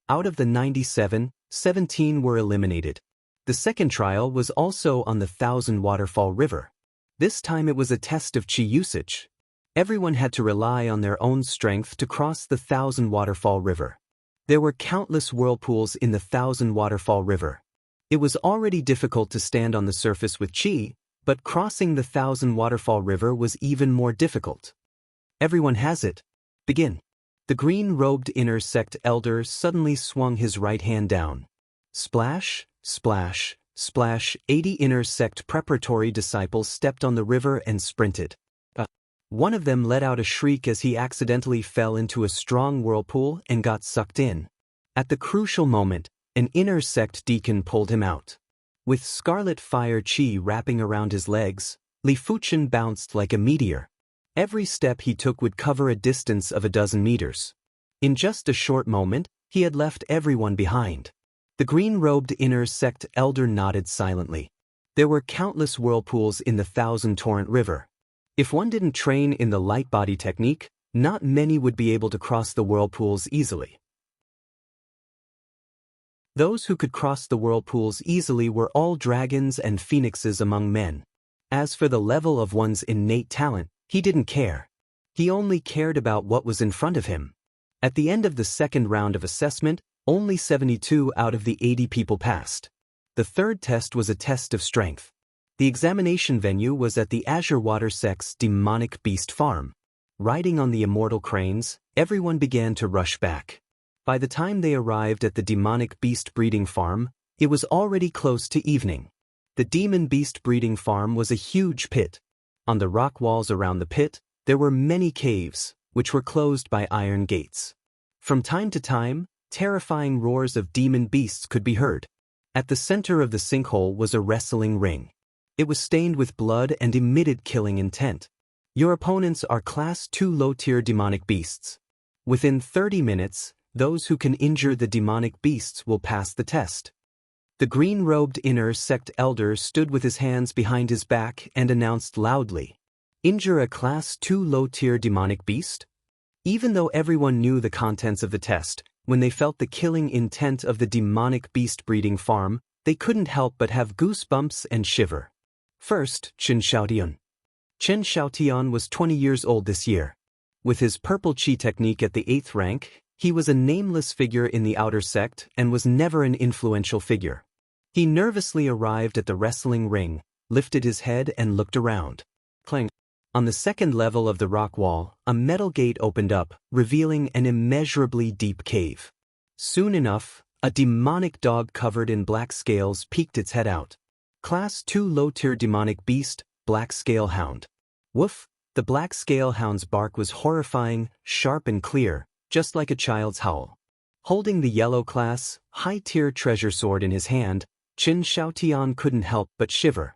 Out of the 97, 17 were eliminated. The second trial was also on the 1,000 waterfall river. This time it was a test of chi usage. Everyone had to rely on their own strength to cross the 1,000 waterfall river. There were countless whirlpools in the 1,000 waterfall river. It was already difficult to stand on the surface with chi, but crossing the 1,000 waterfall river was even more difficult. Everyone has it. Begin. The green-robed inner sect elder suddenly swung his right hand down. Splash, splash, splash. 80 inner sect preparatory disciples stepped on the river and sprinted. One of them let out a shriek as he accidentally fell into a strong whirlpool and got sucked in. At the crucial moment, an inner sect deacon pulled him out. With scarlet fire chi wrapping around his legs, Li Fuchen bounced like a meteor. Every step he took would cover a distance of 12 meters. In just a short moment, he had left everyone behind. The green-robed inner sect elder nodded silently. There were countless whirlpools in the 1,000 torrent river. If one didn't train in the light body technique, not many would be able to cross the whirlpools easily. Those who could cross the whirlpools easily were all dragons and phoenixes among men. As for the level of one's innate talent, he didn't care. He only cared about what was in front of him. At the end of the second round of assessment, only 72 out of the 80 people passed. The third test was a test of strength. The examination venue was at the Azure Water Sect's demonic beast farm. Riding on the immortal cranes, everyone began to rush back. By the time they arrived at the demonic beast breeding farm, it was already close to evening. The demon beast breeding farm was a huge pit. On the rock walls around the pit, there were many caves, which were closed by iron gates. From time to time, terrifying roars of demon beasts could be heard. At the center of the sinkhole was a wrestling ring. It was stained with blood and emitted killing intent. Your opponents are Class 2 low-tier demonic beasts. Within 30 minutes, those who can injure the demonic beasts will pass the test. The green-robed inner sect elder stood with his hands behind his back and announced loudly, "Injure a Class 2 low-tier demonic beast?" Even though everyone knew the contents of the test, when they felt the killing intent of the demonic beast breeding farm, They couldn't help but have goosebumps and shiver. First, Chen Xiaotian. Chen Xiaotian was 20 years old this year. With his purple chi technique at the 8th rank, he was a nameless figure in the outer sect and was never an influential figure. He nervously arrived at the wrestling ring, lifted his head and looked around. Clang. On the second level of the rock wall, a metal gate opened up, revealing an immeasurably deep cave. Soon enough, a demonic dog covered in black scales peeked its head out. Class 2 low-tier demonic beast, Black Scale Hound. Woof! The Black Scale Hound's bark was horrifying, sharp and clear, just like a child's howl. Holding the yellow class, high-tier treasure sword in his hand, Chen Xiaotian couldn't help but shiver.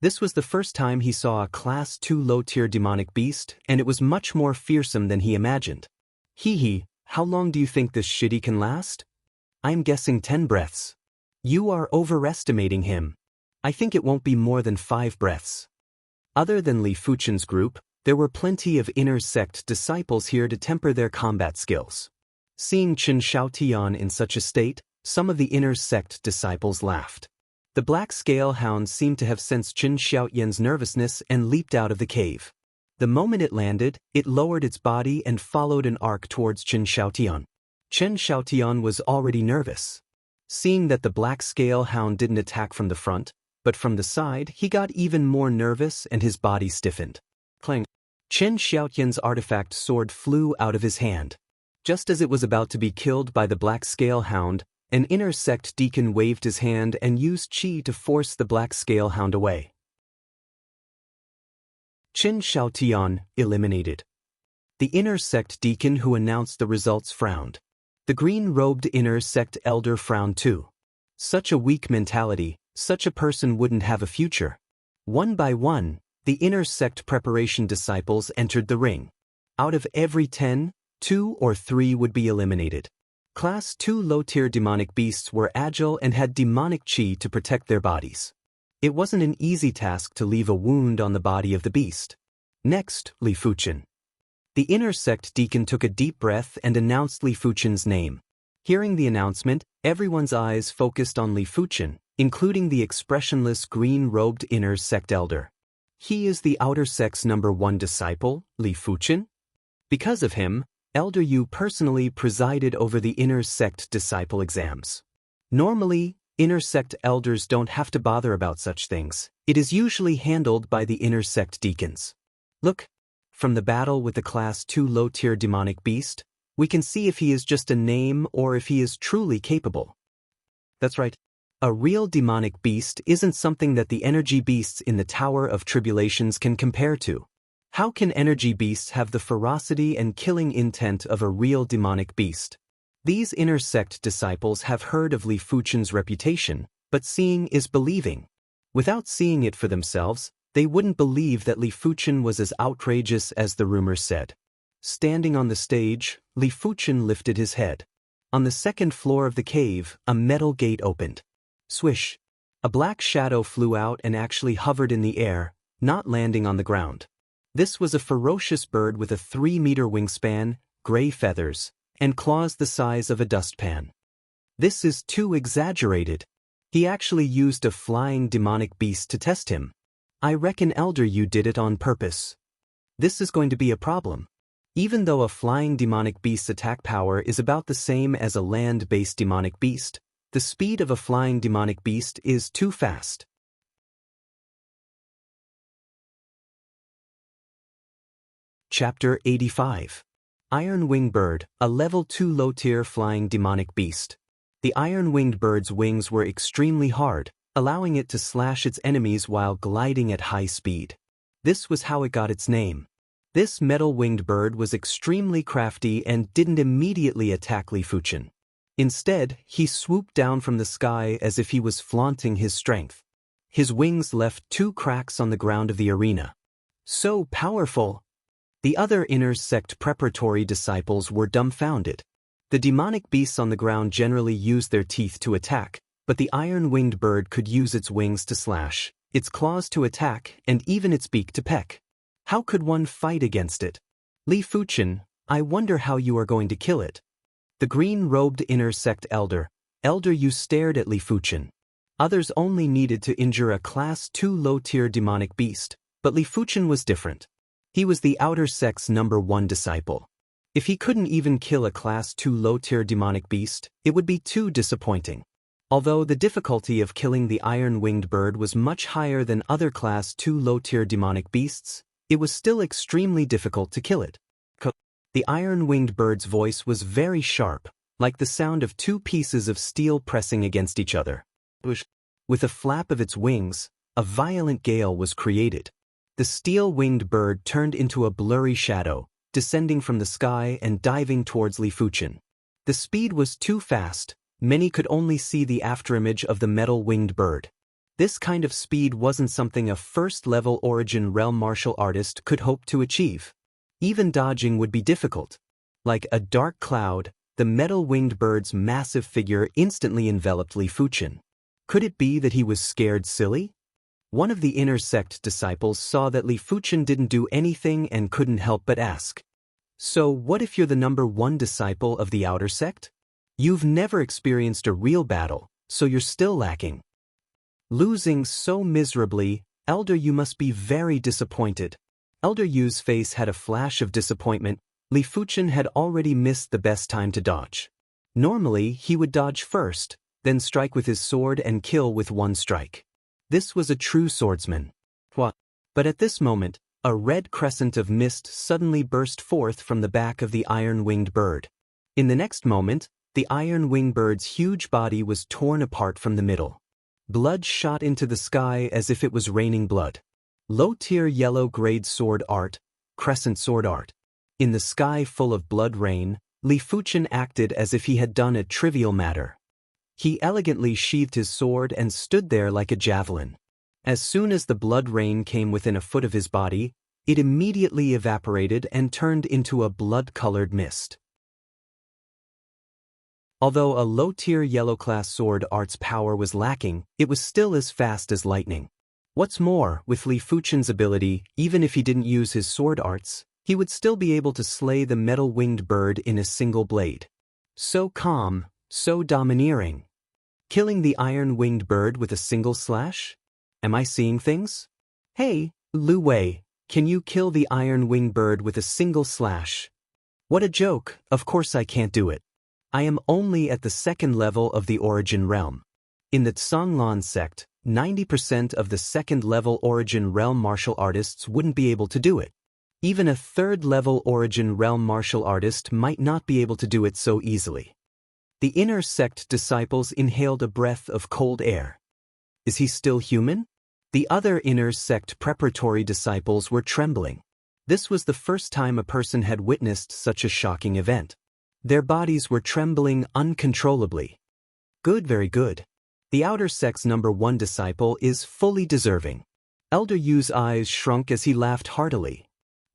This was the first time he saw a Class 2 low-tier demonic beast, and it was much more fearsome than he imagined. Hee, how long do you think this shitty can last? I'm guessing 10 breaths. You are overestimating him. I think it won't be more than 5 breaths. Other than Li Fuchen's group, there were plenty of inner sect disciples here to temper their combat skills. Seeing Chen Xiaotian in such a state, some of the inner sect disciples laughed. The Black Scale Hound seemed to have sensed Chen Xiaotian's nervousness and leaped out of the cave. The moment it landed, it lowered its body and followed an arc towards Chen Xiaotian. Chen Xiaotian was already nervous. Seeing that the Black Scale Hound didn't attack from the front, but from the side, he got even more nervous and his body stiffened. Clang. Chen Xiaotian's artifact sword flew out of his hand. Just as it was about to be killed by the Black Scale Hound, an inner sect deacon waved his hand and used chi to force the Black Scale Hound away. Chen Xiaotian, eliminated. The inner sect deacon who announced the results frowned. The green-robed inner sect elder frowned too. Such a weak mentality, such a person wouldn't have a future. One by one, the inner sect preparation disciples entered the ring. Out of every 10, 2 or 3 would be eliminated. Class 2 low-tier demonic beasts were agile and had demonic chi to protect their bodies. It wasn't an easy task to leave a wound on the body of the beast. Next, Li Fuchen. The inner sect deacon took a deep breath and announced Li Fuchen's name. Hearing the announcement, everyone's eyes focused on Li Fuchen, including the expressionless green-robed inner sect elder. He is the outer sect's #1 disciple, Li Fuchen. Because of him, Elder Yu personally presided over the inner sect disciple exams. Normally, inner sect elders don't have to bother about such things. It is usually handled by the inner sect deacons. Look, from the battle with the Class 2 low-tier demonic beast, we can see if he is just a name or if he is truly capable. That's right. A real demonic beast isn't something that the energy beasts in the Tower of Tribulations can compare to. How can energy beasts have the ferocity and killing intent of a real demonic beast? These inner sect disciples have heard of Li Fuchen's reputation, but seeing is believing. Without seeing it for themselves, they wouldn't believe that Li Fuchen was as outrageous as the rumors said. Standing on the stage, Li Fuchen lifted his head. On the second floor of the cave, a metal gate opened. Swish! A black shadow flew out and actually hovered in the air, not landing on the ground. This was a ferocious bird with a 3-meter wingspan, gray feathers, and claws the size of a dustpan. This is too exaggerated. He actually used a flying demonic beast to test him. I reckon Elder Yu did it on purpose. This is going to be a problem. Even though a flying demonic beast's attack power is about the same as a land-based demonic beast, the speed of a flying demonic beast is too fast. Chapter 85. Iron-winged bird, a level 2 low-tier flying demonic beast. The iron-winged bird's wings were extremely hard, allowing it to slash its enemies while gliding at high speed. This was how it got its name. This metal-winged bird was extremely crafty and didn't immediately attack Li Fuchen. Instead, he swooped down from the sky as if he was flaunting his strength. His wings left 2 cracks on the ground of the arena. So powerful! The other inner sect preparatory disciples were dumbfounded. The demonic beasts on the ground generally used their teeth to attack, but the iron-winged bird could use its wings to slash, its claws to attack, and even its beak to peck. How could one fight against it? Li Fuchen, I wonder how you are going to kill it. The green-robed inner sect Elder Yu stared at Li Fuchen. Others only needed to injure a Class 2 low-tier demonic beast, but Li Fuchen was different. He was the outer sect's #1 disciple. If he couldn't even kill a Class 2 low-tier demonic beast, it would be too disappointing. Although the difficulty of killing the iron-winged bird was much higher than other Class 2 low-tier demonic beasts, it was still extremely difficult to kill it. The iron-winged bird's voice was very sharp, like the sound of two pieces of steel pressing against each other. With a flap of its wings, a violent gale was created. The steel-winged bird turned into a blurry shadow, descending from the sky and diving towards Li Fuchen. The speed was too fast, many could only see the afterimage of the metal-winged bird. This kind of speed wasn't something a first-level origin realm martial artist could hope to achieve. Even dodging would be difficult. Like a dark cloud, the metal-winged bird's massive figure instantly enveloped Li Fuchen. Could it be that he was scared silly? One of the inner sect disciples saw that Li Fuchen didn't do anything and couldn't help but ask. So what if you're the #1 disciple of the outer sect? You've never experienced a real battle, so you're still lacking. Losing so miserably, Elder Yu must be very disappointed. Elder Yu's face had a flash of disappointment. Li Fuchen had already missed the best time to dodge. Normally, he would dodge first, then strike with his sword and kill with one strike. This was a true swordsman. But at this moment, a red crescent of mist suddenly burst forth from the back of the iron-winged bird. In the next moment, the iron-winged bird's huge body was torn apart from the middle. Blood shot into the sky as if it was raining blood. Low-tier yellow-grade sword art, crescent sword art. In the sky full of blood rain, Li Fuchen acted as if he had done a trivial matter. He elegantly sheathed his sword and stood there like a javelin. As soon as the blood rain came within a foot of his body, it immediately evaporated and turned into a blood-colored mist. Although a low-tier yellow-class sword art's power was lacking, it was still as fast as lightning. What's more, with Li Fuchen's ability, even if he didn't use his sword arts, he would still be able to slay the metal-winged bird in a single blade. So calm, so domineering. Killing the iron-winged bird with a single slash? Am I seeing things? Hey, Lu Wei, can you kill the iron-winged bird with a single slash? What a joke, of course I can't do it. I am only at the second level of the origin realm. In the Tsanglan sect, 90% of the second-level origin realm martial artists wouldn't be able to do it. Even a third-level origin realm martial artist might not be able to do it so easily. The inner sect disciples inhaled a breath of cold air. Is he still human? The other inner sect preparatory disciples were trembling. This was the first time a person had witnessed such a shocking event. Their bodies were trembling uncontrollably. Good, very good. The outer sect's #1 disciple is fully deserving. Elder Yu's eyes shrunk as he laughed heartily.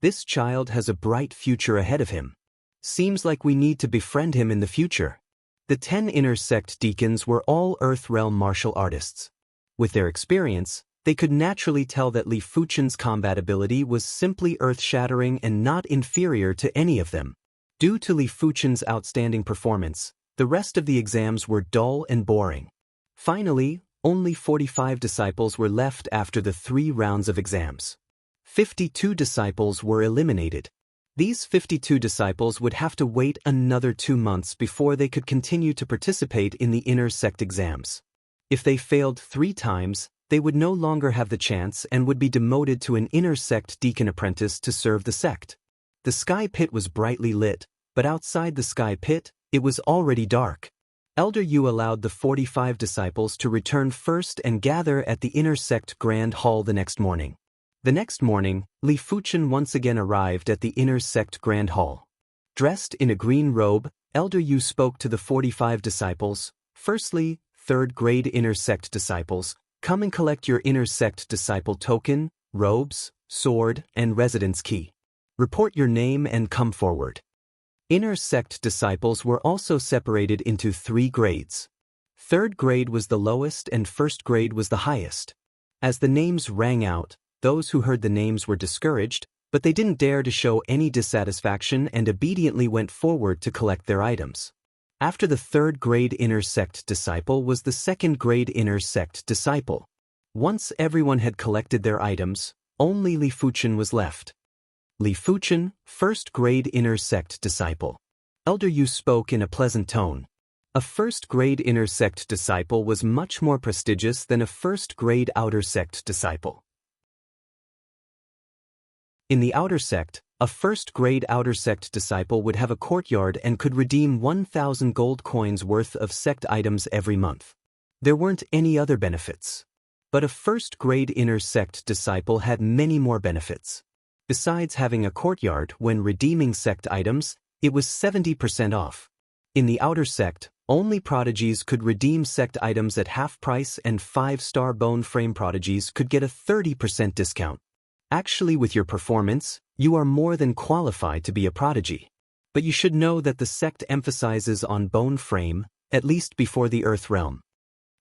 This child has a bright future ahead of him. Seems like we need to befriend him in the future. The 10 inner sect deacons were all Earth Realm martial artists. With their experience, they could naturally tell that Li Fuchen's combat ability was simply earth-shattering and not inferior to any of them. Due to Li Fuchen's outstanding performance, the rest of the exams were dull and boring. Finally, only 45 disciples were left after the 3 rounds of exams. 52 disciples were eliminated. These 52 disciples would have to wait another 2 months before they could continue to participate in the inner sect exams. If they failed 3 times, they would no longer have the chance and would be demoted to an inner sect deacon apprentice to serve the sect. The sky pit was brightly lit, but outside the sky pit, it was already dark. Elder Yu allowed the 45 disciples to return first and gather at the inner sect grand hall the next morning. The next morning, Li Fuchen once again arrived at the inner sect grand hall. Dressed in a green robe, Elder Yu spoke to the 45 disciples. Firstly, 3rd grade inner sect disciples, come and collect your inner sect disciple token, robes, sword, and residence key. Report your name and come forward. Inner sect disciples were also separated into 3 grades. 3rd grade was the lowest and 1st grade was the highest. As the names rang out, those who heard the names were discouraged, but they didn't dare to show any dissatisfaction and obediently went forward to collect their items. After the third-grade inner sect disciple was the second-grade inner sect disciple. Once everyone had collected their items, only Li Fuchen was left. Li Fuchen, first-grade inner sect disciple. Elder Yu spoke in a pleasant tone. A first-grade inner sect disciple was much more prestigious than a first-grade outer sect disciple. In the outer sect, a first-grade outer sect disciple would have a courtyard and could redeem 1,000 gold coins worth of sect items every month. There weren't any other benefits. But a first-grade inner sect disciple had many more benefits. Besides having a courtyard when redeeming sect items, it was 70% off. In the outer sect, only prodigies could redeem sect items at half price and 5-star bone frame prodigies could get a 30% discount. Actually, with your performance, you are more than qualified to be a prodigy. But you should know that the sect emphasizes on bone frame, at least before the Earth realm.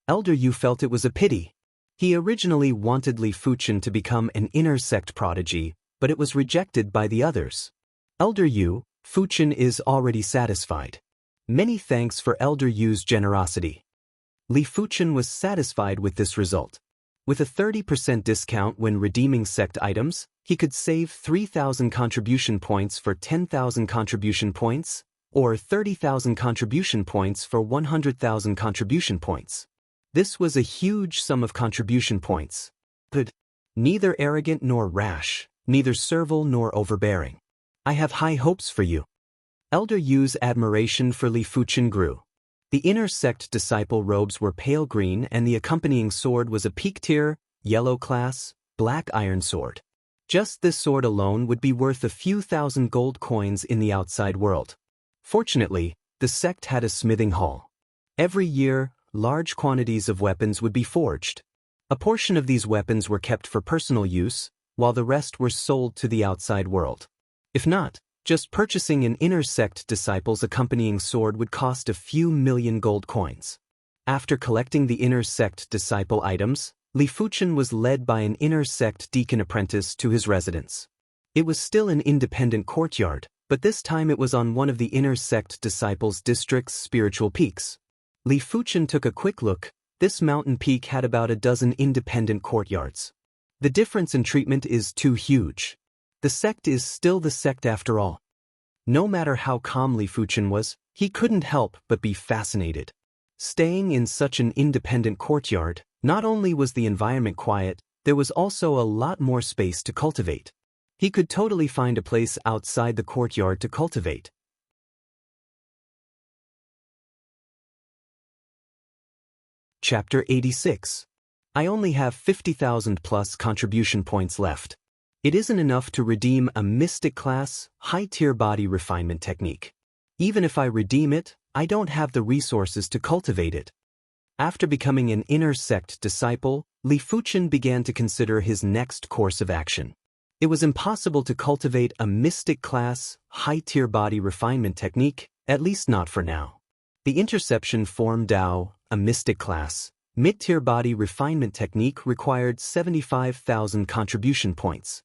Elder Yu felt it was a pity. He originally wanted Li Fuchen to become an inner sect prodigy, but it was rejected by the others. Elder Yu, Fuchen is already satisfied. Many thanks for Elder Yu's generosity. Li Fuchen was satisfied with this result. With a 30% discount when redeeming sect items, he could save 3,000 contribution points for 10,000 contribution points, or 30,000 contribution points for 100,000 contribution points. This was a huge sum of contribution points. But neither arrogant nor rash, neither servile nor overbearing. I have high hopes for you. Elder Yu's admiration for Li Fuchen grew. The inner sect disciple robes were pale green and the accompanying sword was a peak tier, yellow class, black iron sword. Just this sword alone would be worth a few thousand gold coins in the outside world. Fortunately, the sect had a smithing hall. Every year, large quantities of weapons would be forged. A portion of these weapons were kept for personal use, while the rest were sold to the outside world. If not, just purchasing an inner sect disciple's accompanying sword would cost a few million gold coins. After collecting the inner sect disciple items, Li Fuchen was led by an inner sect deacon apprentice to his residence. It was still an independent courtyard, but this time it was on one of the inner sect disciples' district's spiritual peaks. Li Fuchen took a quick look. This mountain peak had about a dozen independent courtyards. The difference in treatment is too huge. The sect is still the sect after all. No matter how calm Li Fuchen was, he couldn't help but be fascinated. Staying in such an independent courtyard, not only was the environment quiet, there was also a lot more space to cultivate. He could totally find a place outside the courtyard to cultivate. Chapter 86. I only have 50,000 plus contribution points left. It isn't enough to redeem a mystic class, high-tier body refinement technique. Even if I redeem it, I don't have the resources to cultivate it. After becoming an inner sect disciple, Li Fuchen began to consider his next course of action. It was impossible to cultivate a mystic class, high-tier body refinement technique, at least not for now. The interception form Dao, a mystic class, mid-tier body refinement technique required 75,000 contribution points.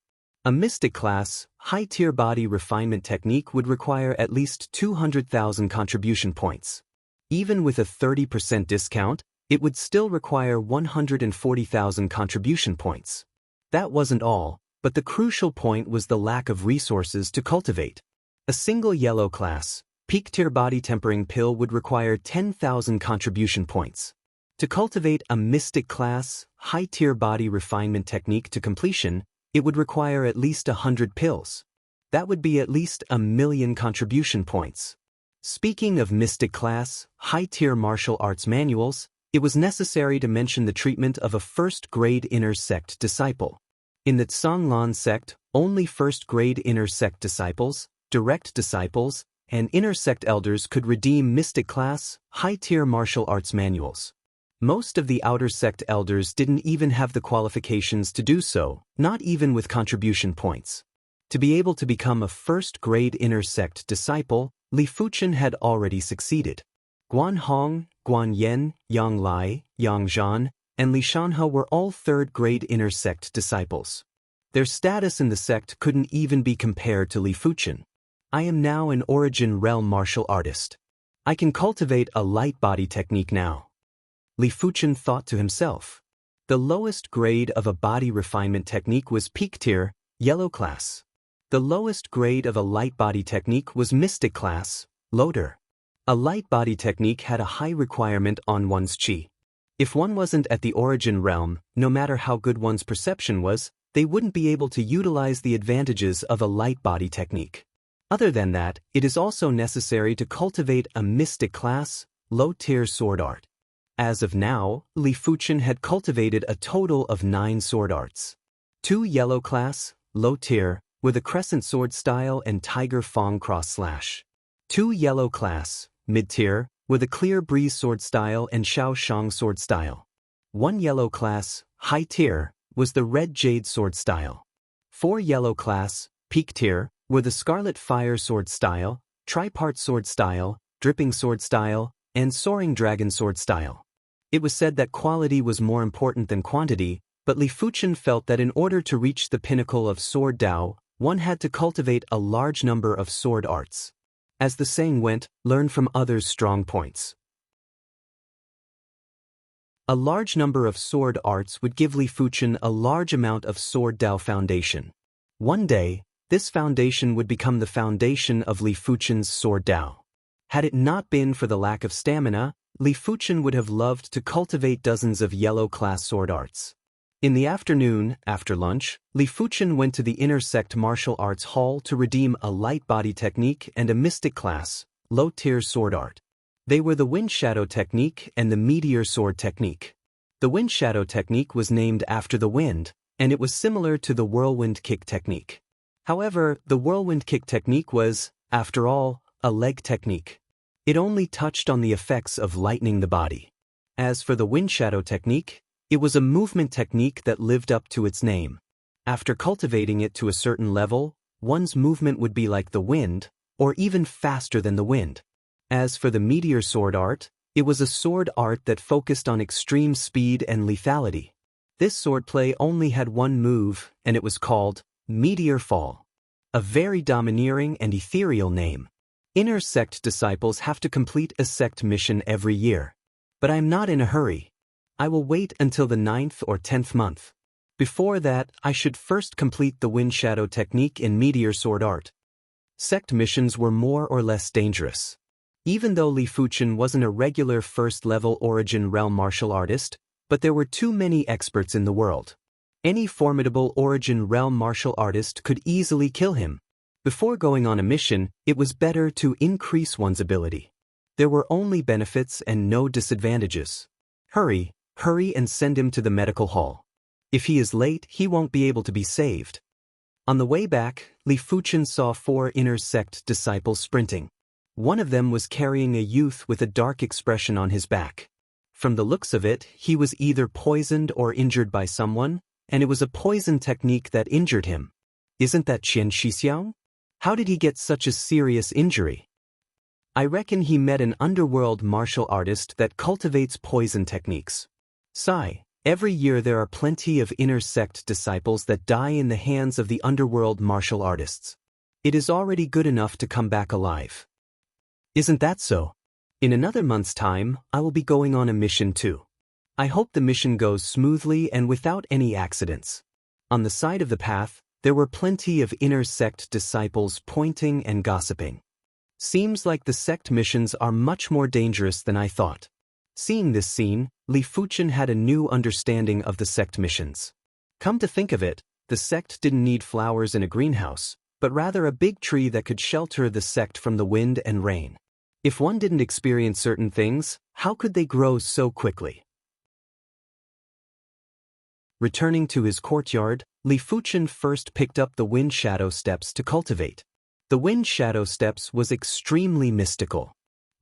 A mystic class, high-tier body refinement technique would require at least 200,000 contribution points. Even with a 30% discount, it would still require 140,000 contribution points. That wasn't all, but the crucial point was the lack of resources to cultivate. A single yellow class, peak-tier body tempering pill would require 10,000 contribution points. To cultivate a mystic class, high-tier body refinement technique to completion, it would require at least 100 pills. That would be at least 1,000,000 contribution points. Speaking of mystic class, high-tier martial arts manuals, it was necessary to mention the treatment of a first-grade inner sect disciple. In the Tsanglan sect, only first-grade inner sect disciples, direct disciples, and inner sect elders could redeem mystic class, high-tier martial arts manuals. Most of the outer sect elders didn't even have the qualifications to do so, not even with contribution points. To be able to become a first-grade inner sect disciple, Li Fuchen had already succeeded. Guan Hong, Guan Yen, Yang Lai, Yang Zhan, and Li Shanhe were all third-grade inner sect disciples. Their status in the sect couldn't even be compared to Li Fuchen. I am now an origin realm martial artist. I can cultivate a light body technique now. Li Fuchen thought to himself. The lowest grade of a body refinement technique was peak tier, yellow class. The lowest grade of a light body technique was mystic class, loader. A light body technique had a high requirement on one's qi. If one wasn't at the origin realm, no matter how good one's perception was, they wouldn't be able to utilize the advantages of a light body technique. Other than that, it is also necessary to cultivate a mystic class, low-tier sword art. As of now, Li Fuchen had cultivated a total of 9 sword arts. 2 yellow class, low tier, with a crescent sword style and tiger fang cross slash. 2 yellow class, mid tier, with a clear breeze sword style and Xiao Shang sword style. 1 yellow class, high tier, was the red jade sword style. 4 yellow class, peak tier, were the scarlet fire sword style, tripart sword style, dripping sword style, and soaring dragon sword style. It was said that quality was more important than quantity, but Li Fuchen felt that in order to reach the pinnacle of sword Dao, one had to cultivate a large number of sword arts. As the saying went, learn from others' strong points. A large number of sword arts would give Li Fuchen a large amount of sword Dao foundation. One day, this foundation would become the foundation of Li Fuchen's sword Dao. Had it not been for the lack of stamina, Li Fuchen would have loved to cultivate dozens of yellow-class sword arts. In the afternoon, after lunch, Li Fuchen went to the inner sect martial arts hall to redeem a light body technique and a mystic class, low-tier sword art. They were the wind shadow technique and the meteor sword technique. The wind shadow technique was named after the wind, and it was similar to the whirlwind kick technique. However, the whirlwind kick technique was, after all, a leg technique. It only touched on the effects of lightening the body. As for the wind shadow technique, it was a movement technique that lived up to its name. After cultivating it to a certain level, one's movement would be like the wind, or even faster than the wind. As for the meteor sword art, it was a sword art that focused on extreme speed and lethality. This swordplay only had one move, and it was called Meteor Fall. A very domineering and ethereal name. Inner sect disciples have to complete a sect mission every year. But I'm not in a hurry. I will wait until the 9th or 10th month. Before that, I should first complete the wind shadow technique in meteor sword art. Sect missions were more or less dangerous. Even though Li Fuchen wasn't a regular first-level origin realm martial artist, but there were too many experts in the world. Any formidable origin realm martial artist could easily kill him. Before going on a mission, it was better to increase one's ability. There were only benefits and no disadvantages. Hurry and send him to the medical hall. If he is late, he won't be able to be saved. On the way back, Li Fuchen saw 4 inner sect disciples sprinting. One of them was carrying a youth with a dark expression on his back. From the looks of it, he was either poisoned or injured by someone, and it was a poison technique that injured him. Isn't that Xianxia? How did he get such a serious injury? I reckon he met an underworld martial artist that cultivates poison techniques. Sigh, every year there are plenty of inner sect disciples that die in the hands of the underworld martial artists. It is already good enough to come back alive. Isn't that so? In another month's time, I will be going on a mission too. I hope the mission goes smoothly and without any accidents. On the side of the path, there were plenty of inner sect disciples pointing and gossiping. Seems like the sect missions are much more dangerous than I thought. Seeing this scene, Li Fuchen had a new understanding of the sect missions. Come to think of it, the sect didn't need flowers in a greenhouse, but rather a big tree that could shelter the sect from the wind and rain. If one didn't experience certain things, how could they grow so quickly? Returning to his courtyard, Li Fuchen first picked up the wind shadow steps to cultivate. The wind shadow steps was extremely mystical.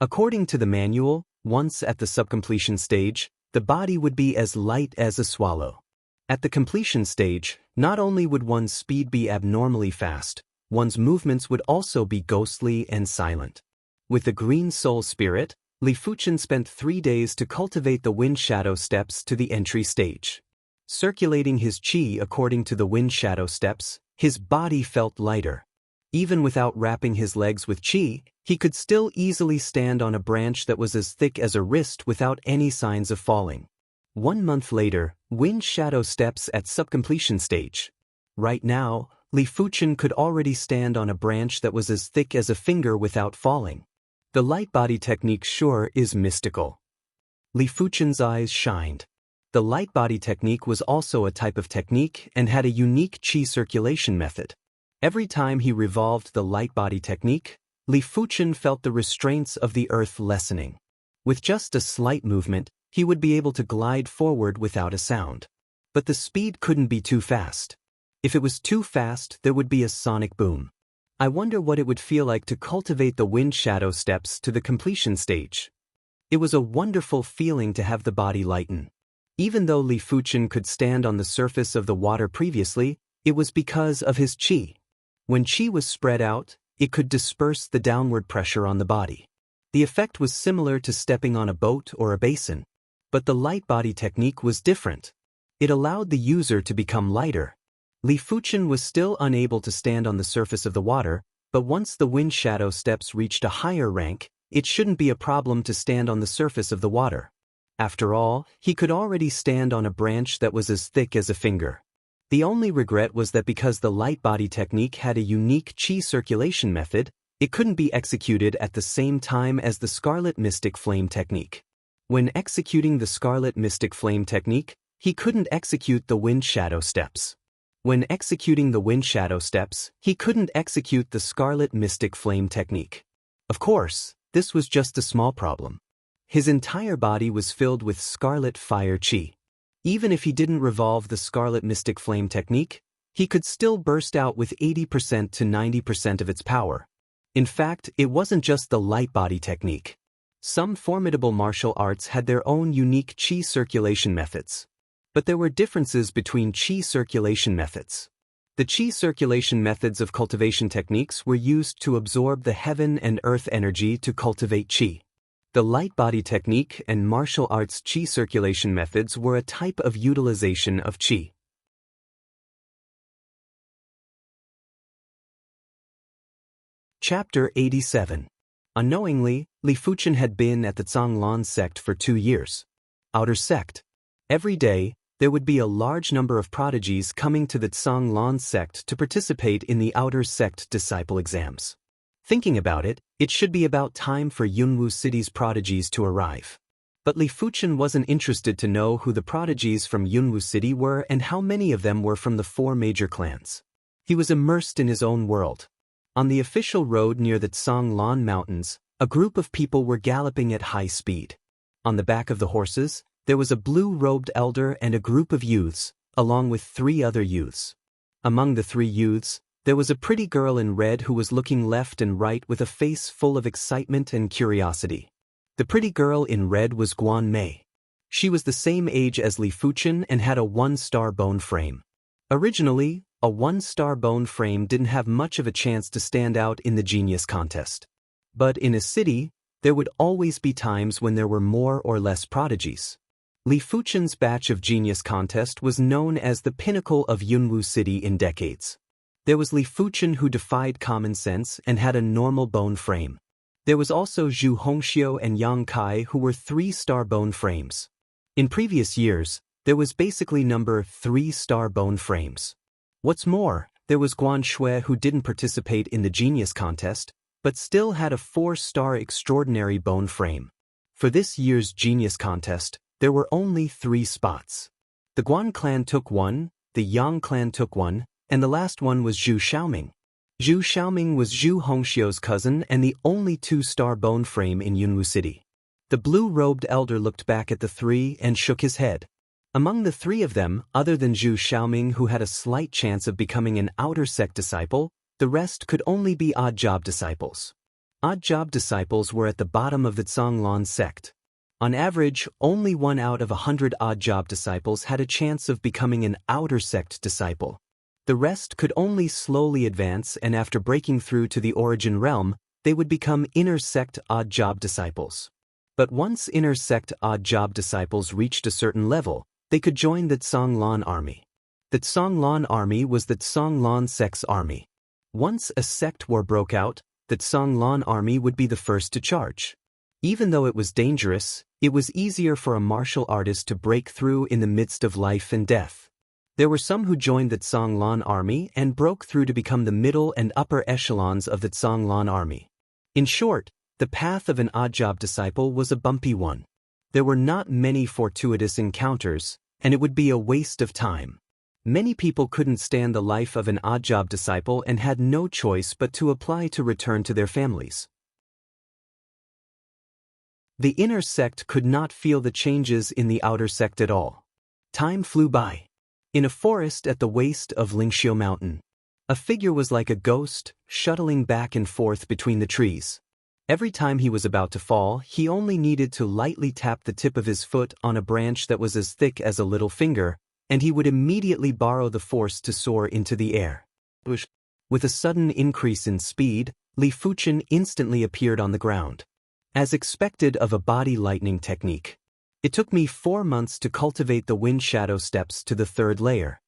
According to the manual, once at the subcompletion stage, the body would be as light as a swallow. At the completion stage, not only would one's speed be abnormally fast, one's movements would also be ghostly and silent. With the green soul spirit, Li Fuchen spent 3 days to cultivate the wind shadow steps to the entry stage. Circulating his qi according to the wind shadow steps, his body felt lighter. Even without wrapping his legs with qi, he could still easily stand on a branch that was as thick as a wrist without any signs of falling. 1 month later, wind shadow steps at subcompletion stage. Right now, Li Fuchen could already stand on a branch that was as thick as a finger without falling. The light body technique sure is mystical. Li Fuchen's eyes shined. The light body technique was also a type of technique and had a unique qi circulation method. Every time he revolved the light body technique, Li Fuchen felt the restraints of the earth lessening. With just a slight movement, he would be able to glide forward without a sound. But the speed couldn't be too fast. If it was too fast, there would be a sonic boom. I wonder what it would feel like to cultivate the wind shadow steps to the completion stage. It was a wonderful feeling to have the body lighten. Even though Li Fuchen could stand on the surface of the water previously, it was because of his qi. When qi was spread out, it could disperse the downward pressure on the body. The effect was similar to stepping on a boat or a basin. But the light body technique was different. It allowed the user to become lighter. Li Fuchen was still unable to stand on the surface of the water, but once the wind shadow steps reached a higher rank, it shouldn't be a problem to stand on the surface of the water. After all, he could already stand on a branch that was as thick as a finger. The only regret was that because the light body technique had a unique qi circulation method, it couldn't be executed at the same time as the Scarlet Mystic Flame technique. When executing the Scarlet Mystic Flame technique, he couldn't execute the wind shadow steps. When executing the wind shadow steps, he couldn't execute the Scarlet Mystic Flame technique. Of course, this was just a small problem. His entire body was filled with scarlet fire qi. Even if he didn't revolve the Scarlet Mystic Flame technique, he could still burst out with 80% to 90% of its power. In fact, it wasn't just the light body technique. Some formidable martial arts had their own unique qi circulation methods. But there were differences between qi circulation methods. The qi circulation methods of cultivation techniques were used to absorb the heaven and earth energy to cultivate qi. The light body technique and martial arts qi circulation methods were a type of utilization of qi. Chapter 87. Unknowingly, Li Fuchen had been at the Zhanglan sect for 2 years. Outer sect. Every day, there would be a large number of prodigies coming to the Zhanglan sect to participate in the outer sect disciple exams. Thinking about it, it should be about time for Yunwu City's prodigies to arrive. But Li Fuchen wasn't interested to know who the prodigies from Yunwu City were and how many of them were from the 4 major clans. He was immersed in his own world. On the official road near the Zhanglan Mountains, a group of people were galloping at high speed. On the back of the horses, there was a blue-robed elder and a group of youths, along with 3 other youths. Among the 3 youths, there was a pretty girl in red who was looking left and right with a face full of excitement and curiosity. The pretty girl in red was Guan Mei. She was the same age as Li Fuchen and had a 1-star bone frame. Originally, a 1-star bone frame didn't have much of a chance to stand out in the genius contest. But in a city, there would always be times when there were more or less prodigies. Li Fuchen's batch of genius contest was known as the pinnacle of Yunwu City in decades. There was Li Fuchen who defied common sense and had a normal bone frame. There was also Zhu Hongxiu and Yang Kai who were 3-star bone frames. In previous years, there was basically number 3-star bone frames. What's more, there was Guan Shui who didn't participate in the genius contest, but still had a 4-star extraordinary bone frame. For this year's genius contest, there were only 3 spots. The Guan clan took 1, the Yang clan took 1, and the last one was Zhu Xiaoming. Zhu Xiaoming was Zhu Hongxiu's cousin and the only 2-star bone frame in Yunwu City. The blue-robed elder looked back at the 3 and shook his head. Among the 3 of them, other than Zhu Xiaoming who had a slight chance of becoming an outer sect disciple, the rest could only be odd-job disciples. Odd-job disciples were at the bottom of the Zhanglan sect. On average, only 1 out of 100 odd-job disciples had a chance of becoming an outer sect disciple. The rest could only slowly advance, and after breaking through to the origin realm, they would become inner sect odd-job disciples. But once inner sect odd-job disciples reached a certain level, they could join the Zhanglan army. The Zhanglan army was the Zhanglan sect's army. Once a sect war broke out, the Zhonglan army would be the first to charge. Even though it was dangerous, it was easier for a martial artist to break through in the midst of life and death. There were some who joined the Zhonglan army and broke through to become the middle and upper echelons of the Zhonglan army. In short, the path of an odd-job disciple was a bumpy one. There were not many fortuitous encounters, and it would be a waste of time. Many people couldn't stand the life of an odd-job disciple and had no choice but to apply to return to their families. The inner sect could not feel the changes in the outer sect at all. Time flew by. In a forest at the waist of Lingxiu Mountain, a figure was like a ghost, shuttling back and forth between the trees. Every time he was about to fall, he only needed to lightly tap the tip of his foot on a branch that was as thick as a little finger, and he would immediately borrow the force to soar into the air. With a sudden increase in speed, Li Fuchen instantly appeared on the ground. As expected of a body lightning technique, it took me 4 months to cultivate the wind shadow steps to the 3rd layer.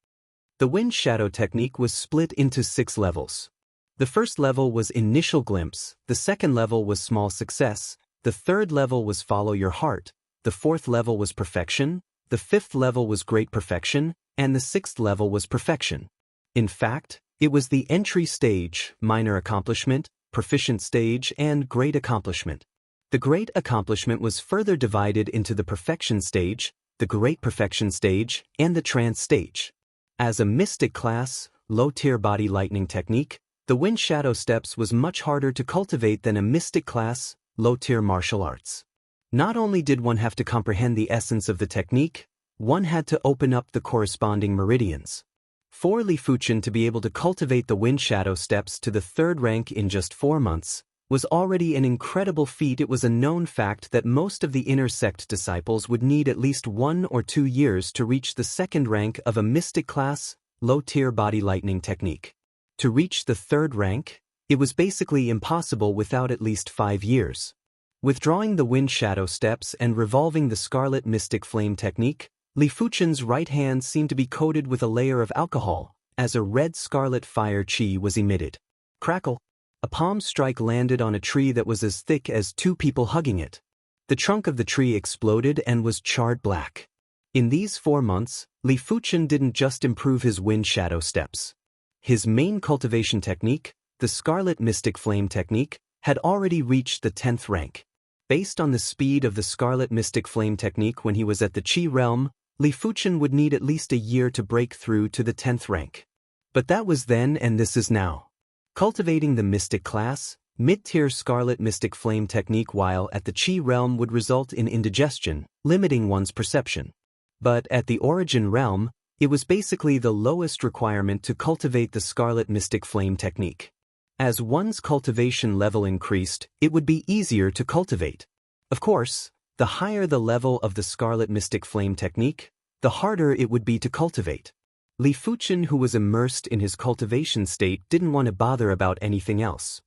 The wind shadow technique was split into 6 levels. The first level was initial glimpse, the second level was small success, the third level was follow your heart, the fourth level was perfection, the fifth level was great perfection, and the sixth level was perfection. In fact, it was the entry stage, minor accomplishment, proficient stage, and great accomplishment. The great accomplishment was further divided into the perfection stage, the great perfection stage, and the trance stage. As a mystic class, low-tier body lightning technique, the wind shadow steps was much harder to cultivate than a mystic class, low-tier martial arts. Not only did one have to comprehend the essence of the technique, one had to open up the corresponding meridians. For Li Fuchen to be able to cultivate the wind shadow steps to the 3rd rank in just 4 months was already an incredible feat. It was a known fact that most of the inner sect disciples would need at least 1 or 2 years to reach the 2nd rank of a mystic class, low-tier body lightning technique. To reach the 3rd rank, it was basically impossible without at least 5 years. Withdrawing the wind shadow steps and revolving the scarlet mystic flame technique, Li Fuchen's right hand seemed to be coated with a layer of alcohol, as a red scarlet fire chi was emitted. Crackle! A palm strike landed on a tree that was as thick as 2 people hugging it. The trunk of the tree exploded and was charred black. In these 4 months, Li Fuchen didn't just improve his wind shadow steps. His main cultivation technique, the Scarlet Mystic Flame technique, had already reached the 10th rank. Based on the speed of the Scarlet Mystic Flame technique when he was at the Qi realm, Li Fuchen would need at least a year to break through to the 10th rank. But that was then and this is now. Cultivating the Mystic class, mid-tier Scarlet Mystic Flame technique while at the Qi realm would result in indigestion, limiting one's perception. But at the Origin realm, it was basically the lowest requirement to cultivate the Scarlet Mystic Flame technique. As one's cultivation level increased, it would be easier to cultivate. Of course, the higher the level of the Scarlet Mystic Flame technique, the harder it would be to cultivate. Li Fuchen, who was immersed in his cultivation state, didn't want to bother about anything else.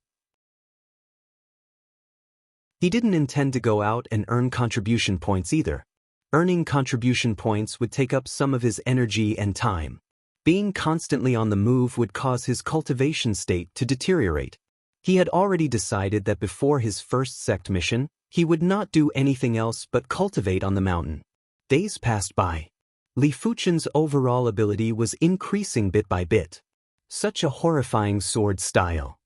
He didn't intend to go out and earn contribution points either. Earning contribution points would take up some of his energy and time. Being constantly on the move would cause his cultivation state to deteriorate. He had already decided that before his first sect mission, he would not do anything else but cultivate on the mountain. Days passed by. Li Fuchen's overall ability was increasing bit by bit. Such a horrifying sword style.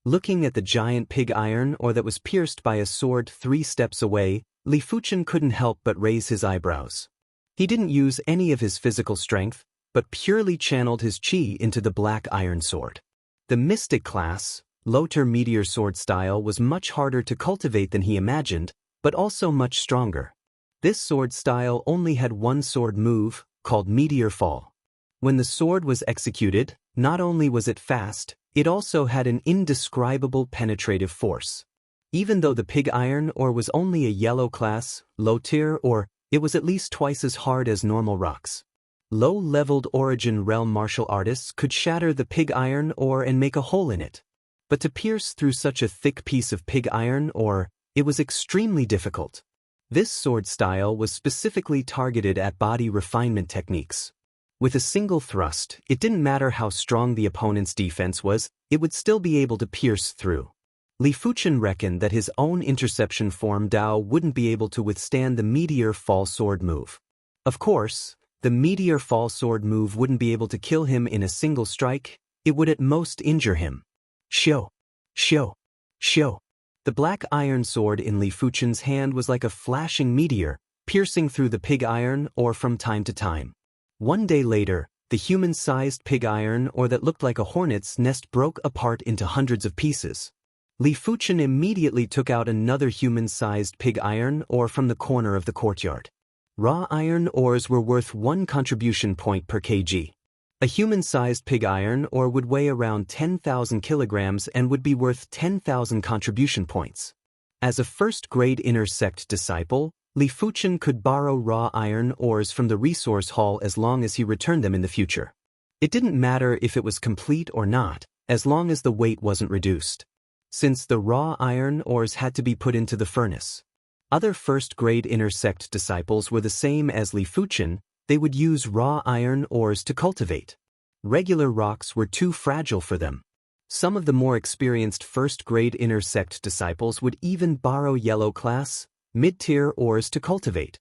Looking at the giant pig iron ore that was pierced by a sword 3 steps away, Li Fuchen couldn't help but raise his eyebrows. He didn't use any of his physical strength, but purely channeled his chi into the black iron sword. The mystic class, low-tier meteor sword style was much harder to cultivate than he imagined, but also much stronger. This sword style only had one sword move, called Meteor Fall. When the sword was executed, not only was it fast, it also had an indescribable penetrative force. Even though the pig iron ore was only a yellow class, low tier ore, it was at least twice as hard as normal rocks. Low-leveled Origin realm martial artists could shatter the pig iron ore and make a hole in it. But to pierce through such a thick piece of pig iron ore, it was extremely difficult. This sword style was specifically targeted at body refinement techniques. With a single thrust, it didn't matter how strong the opponent's defense was, it would still be able to pierce through. Li Fuchen reckoned that his own interception form Dao wouldn't be able to withstand the Meteor Fall Sword move. Of course, the Meteor Fall Sword move wouldn't be able to kill him in a single strike, it would at most injure him. Xiu! Xiu! Xiu! The black iron sword in Li Fuchen's hand was like a flashing meteor, piercing through the pig iron ore from time to time. One day later, the human-sized pig iron ore that looked like a hornet's nest broke apart into hundreds of pieces. Li Fuchen immediately took out another human-sized pig iron ore from the corner of the courtyard. Raw iron ores were worth 1 contribution point per kg. A human-sized pig iron ore would weigh around 10,000 kilograms and would be worth 10,000 contribution points. As a first-grade inner sect disciple, Li Fuchen could borrow raw iron ores from the resource hall as long as he returned them in the future. It didn't matter if it was complete or not, as long as the weight wasn't reduced. Since the raw iron ores had to be put into the furnace. Other first-grade inner sect disciples were the same as Li Fuchen, they would use raw iron ores to cultivate. Regular rocks were too fragile for them. Some of the more experienced first-grade inner sect disciples would even borrow yellow-class, mid-tier ores to cultivate.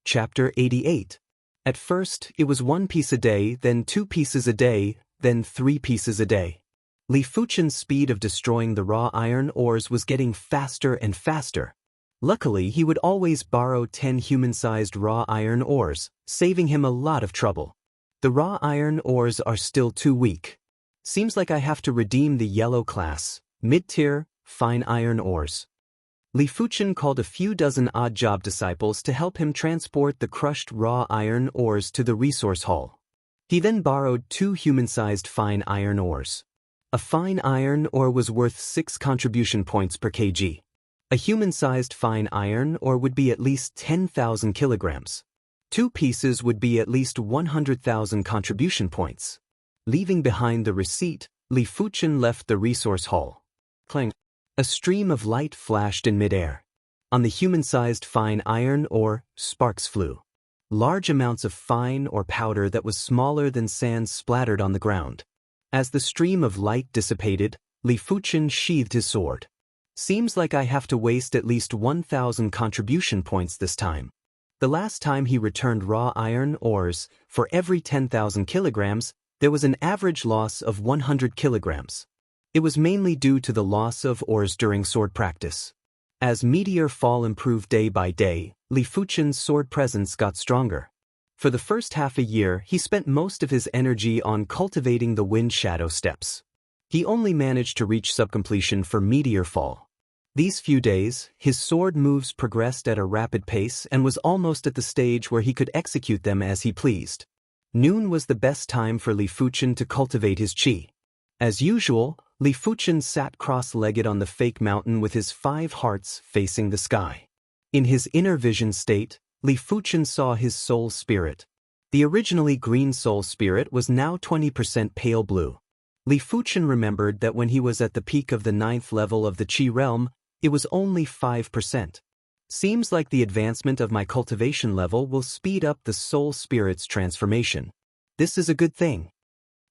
Chapter 88. At first, it was 1 piece a day, then 2 pieces a day, then 3 pieces a day. Li Fuchen's speed of destroying the raw iron ores was getting faster and faster. Luckily, he would always borrow 10 human-sized raw iron ores, saving him a lot of trouble. The raw iron ores are still too weak. Seems like I have to redeem the yellow class, mid-tier, fine iron ores. Li Fuchen called a few dozen odd-job disciples to help him transport the crushed raw iron ores to the resource hall. He then borrowed 2 human-sized fine iron ores. A fine iron ore was worth 6 contribution points per kg. A human-sized fine iron ore would be at least 10,000 kilograms. 2 pieces would be at least 100,000 contribution points. Leaving behind the receipt, Li Fuchen left the resource hall. Clang! A stream of light flashed in midair. On the human-sized fine iron ore, sparks flew. Large amounts of fine or powder that was smaller than sand splattered on the ground. As the stream of light dissipated, Li Fuchen sheathed his sword. Seems like I have to waste at least 1,000 contribution points this time. The last time he returned raw iron ores, for every 10,000 kilograms, there was an average loss of 100 kilograms. It was mainly due to the loss of ores during sword practice. As Meteor Fall improved day by day, Li Fuchen's sword presence got stronger. For the first half a year, he spent most of his energy on cultivating the Wind Shadow steps. He only managed to reach subcompletion for Meteor Fall. These few days, his sword moves progressed at a rapid pace and was almost at the stage where he could execute them as he pleased. Noon was the best time for Li Fuchen to cultivate his qi. As usual, Li Fuchen sat cross-legged on the fake mountain with his 5 hearts facing the sky. In his inner vision state, Li Fuchen saw his soul spirit. The originally green soul spirit was now 20% pale blue. Li Fuchen remembered that when he was at the peak of the 9th level of the Qi realm, it was only 5%. Seems like the advancement of my cultivation level will speed up the soul spirit's transformation. This is a good thing.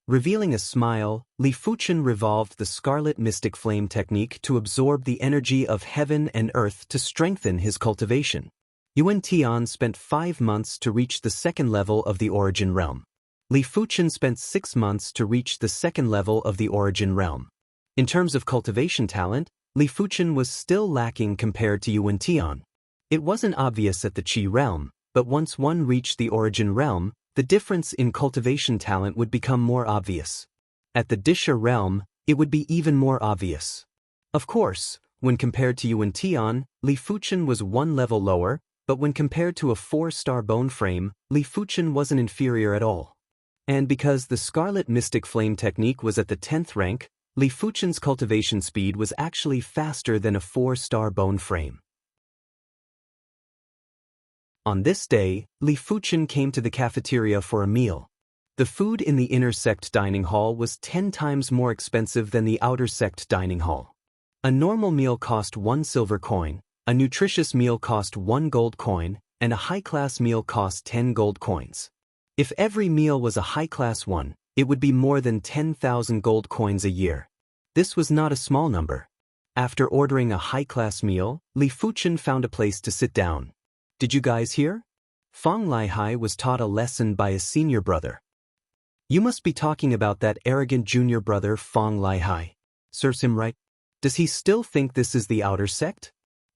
Revealing a smile, Li Fuchen revolved the Scarlet Mystic Flame technique to absorb the energy of heaven and earth to strengthen his cultivation. Yuan Tian spent 5 months to reach the 2nd level of the Origin Realm. Li Fuchen spent 6 months to reach the 2nd level of the Origin Realm. In terms of cultivation talent, Li Fuchen was still lacking compared to Yuan Tian. It wasn't obvious at the Qi realm, but once one reached the Origin Realm, the difference in cultivation talent would become more obvious. At the Disha realm, it would be even more obvious. Of course, when compared to Yuan Tian, Li Fuchen was 1 level lower, but when compared to a 4-star bone frame, Li Fuchen wasn't inferior at all. And because the Scarlet Mystic Flame technique was at the 10th rank, Li Fuchen's cultivation speed was actually faster than a 4-star bone frame. On this day, Li Fuchen came to the cafeteria for a meal. The food in the inner sect dining hall was 10 times more expensive than the outer sect dining hall. A normal meal cost 1 silver coin, A nutritious meal cost 1 gold coin, and a high-class meal cost 10 gold coins. If every meal was a high-class one, it would be more than 10,000 gold coins a year. This was not a small number. After ordering a high-class meal, Li Fuchen found a place to sit down. Did you guys hear? Fang Lihai was taught a lesson by his senior brother. You must be talking about that arrogant junior brother Fang Lihai. Serves him right? Does he still think this is the outer sect?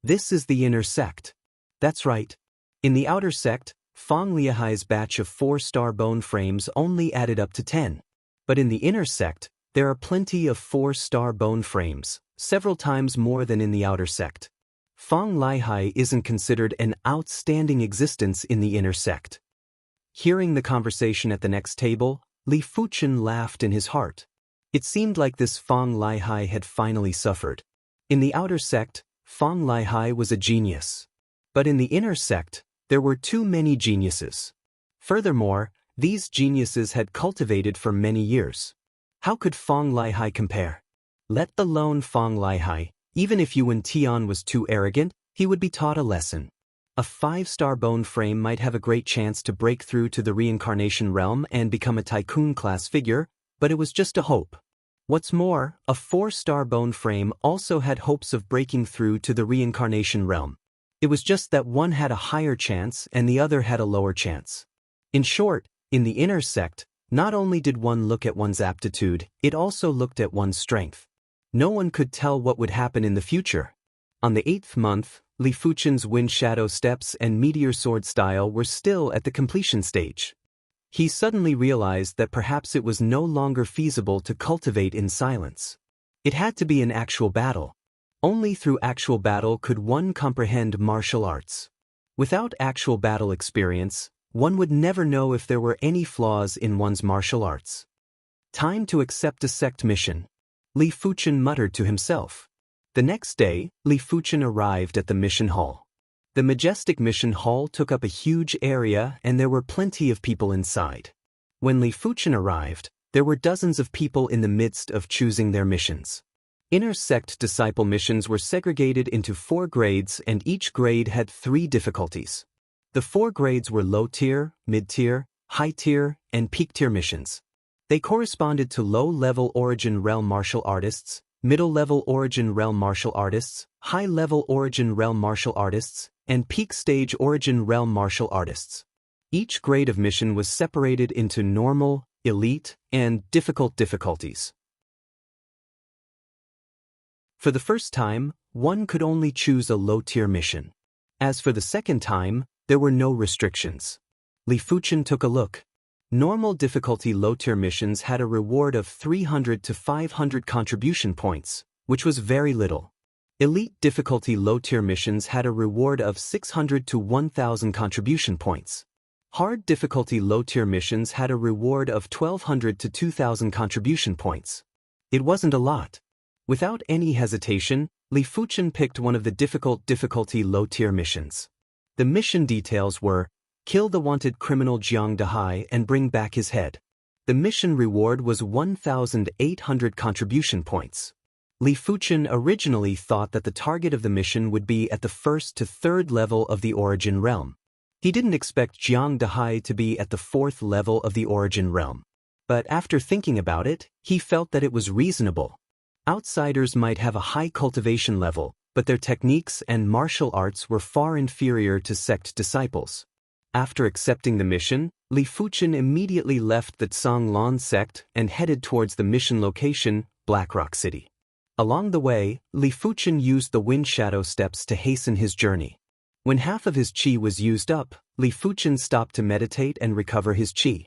This is the inner sect. That's right. In the outer sect, Fang Lihai's batch of 4-star bone frames only added up to 10. But in the inner sect, there are plenty of 4-star bone frames, several times more than in the outer sect. Fang Lihai isn't considered an outstanding existence in the inner sect. Hearing the conversation at the next table, Li Fuchen laughed in his heart. It seemed like this Fang Lihai had finally suffered. In the outer sect, Fang Lihai was a genius. But in the inner sect, there were too many geniuses. Furthermore, these geniuses had cultivated for many years. How could Fang Lihai compare? Let alone Fang Lihai, even if Yuan Tian was too arrogant, he would be taught a lesson. A 5-star bone frame might have a great chance to break through to the reincarnation realm and become a tycoon-class figure, but it was just a hope. What's more, a 4-star bone frame also had hopes of breaking through to the reincarnation realm. It was just that one had a higher chance and the other had a lower chance. In short, in the inner sect, not only did one look at one's aptitude, it also looked at one's strength. No one could tell what would happen in the future. On the 8th month, Li Fuchen's Wind Shadow Steps and Meteor Sword style were still at the completion stage. He suddenly realized that perhaps it was no longer feasible to cultivate in silence. It had to be an actual battle. Only through actual battle could one comprehend martial arts. Without actual battle experience, one would never know if there were any flaws in one's martial arts. Time to accept a sect mission, Li Fuchen muttered to himself. The next day, Li Fuchen arrived at the mission hall. The majestic mission hall took up a huge area and there were plenty of people inside. When Li Fuchen arrived, there were dozens of people in the midst of choosing their missions. Inner sect disciple missions were segregated into 4 grades and each grade had 3 difficulties. The 4 grades were low-tier, mid-tier, high-tier, and peak-tier missions. They corresponded to low-level origin realm martial artists, middle-level origin realm martial artists, high-level origin realm martial artists, and peak-stage origin realm martial artists. Each grade of mission was separated into normal, elite, and difficult difficulties. For the first time, one could only choose a low-tier mission. As for the second time, there were no restrictions. Li Fuchen took a look. Normal difficulty low-tier missions had a reward of 300 to 500 contribution points, which was very little. Elite difficulty low-tier missions had a reward of 600 to 1,000 contribution points. Hard difficulty low-tier missions had a reward of 1,200 to 2,000 contribution points. It wasn't a lot. Without any hesitation, Li Fuchen picked one of the difficulty low-tier missions. The mission details were, kill the wanted criminal Jiang Dahai and bring back his head. The mission reward was 1,800 contribution points. Li Fuchen originally thought that the target of the mission would be at the 1st to 3rd level of the origin realm. He didn't expect Jiang Dahai to be at the 4th level of the origin realm. But after thinking about it, he felt that it was reasonable. Outsiders might have a high cultivation level, but their techniques and martial arts were far inferior to sect disciples. After accepting the mission, Li Fuchen immediately left the Zhanglan sect and headed towards the mission location, Blackrock City. Along the way, Li Fuchen used the Wind Shadow Steps to hasten his journey. When half of his qi was used up, Li Fuchen stopped to meditate and recover his qi.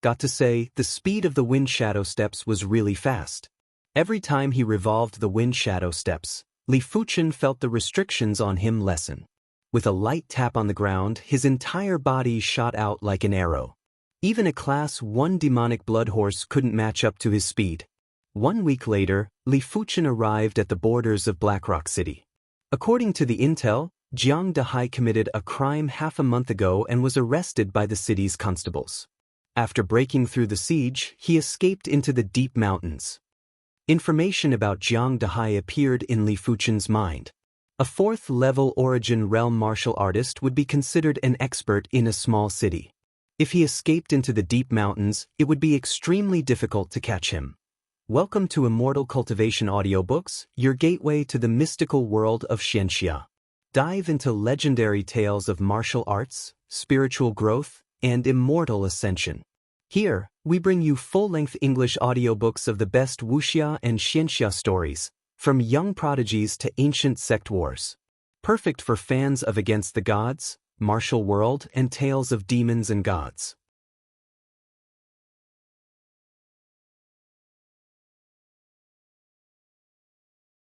Got to say, the speed of the Wind Shadow Steps was really fast. Every time he revolved the Wind Shadow Steps, Li Fuchen felt the restrictions on him lessen. With a light tap on the ground, his entire body shot out like an arrow. Even a Class 1 demonic blood horse couldn't match up to his speed. 1 week later, Li Fuchen arrived at the borders of Blackrock City. According to the intel, Jiang Dahai committed a crime half a month ago and was arrested by the city's constables. After breaking through the siege, he escaped into the deep mountains. Information about Jiang Dahai appeared in Li Fuchen's mind. A fourth-level origin realm martial artist would be considered an expert in a small city. If he escaped into the deep mountains, it would be extremely difficult to catch him. Welcome to Immortal Cultivation Audiobooks, your gateway to the mystical world of Xianxia. Dive into legendary tales of martial arts, spiritual growth, and immortal ascension. Here, we bring you full-length English audiobooks of the best Wuxia and Xianxia stories, from young prodigies to ancient sect wars. Perfect for fans of Against the Gods, Martial World, and tales of demons and gods.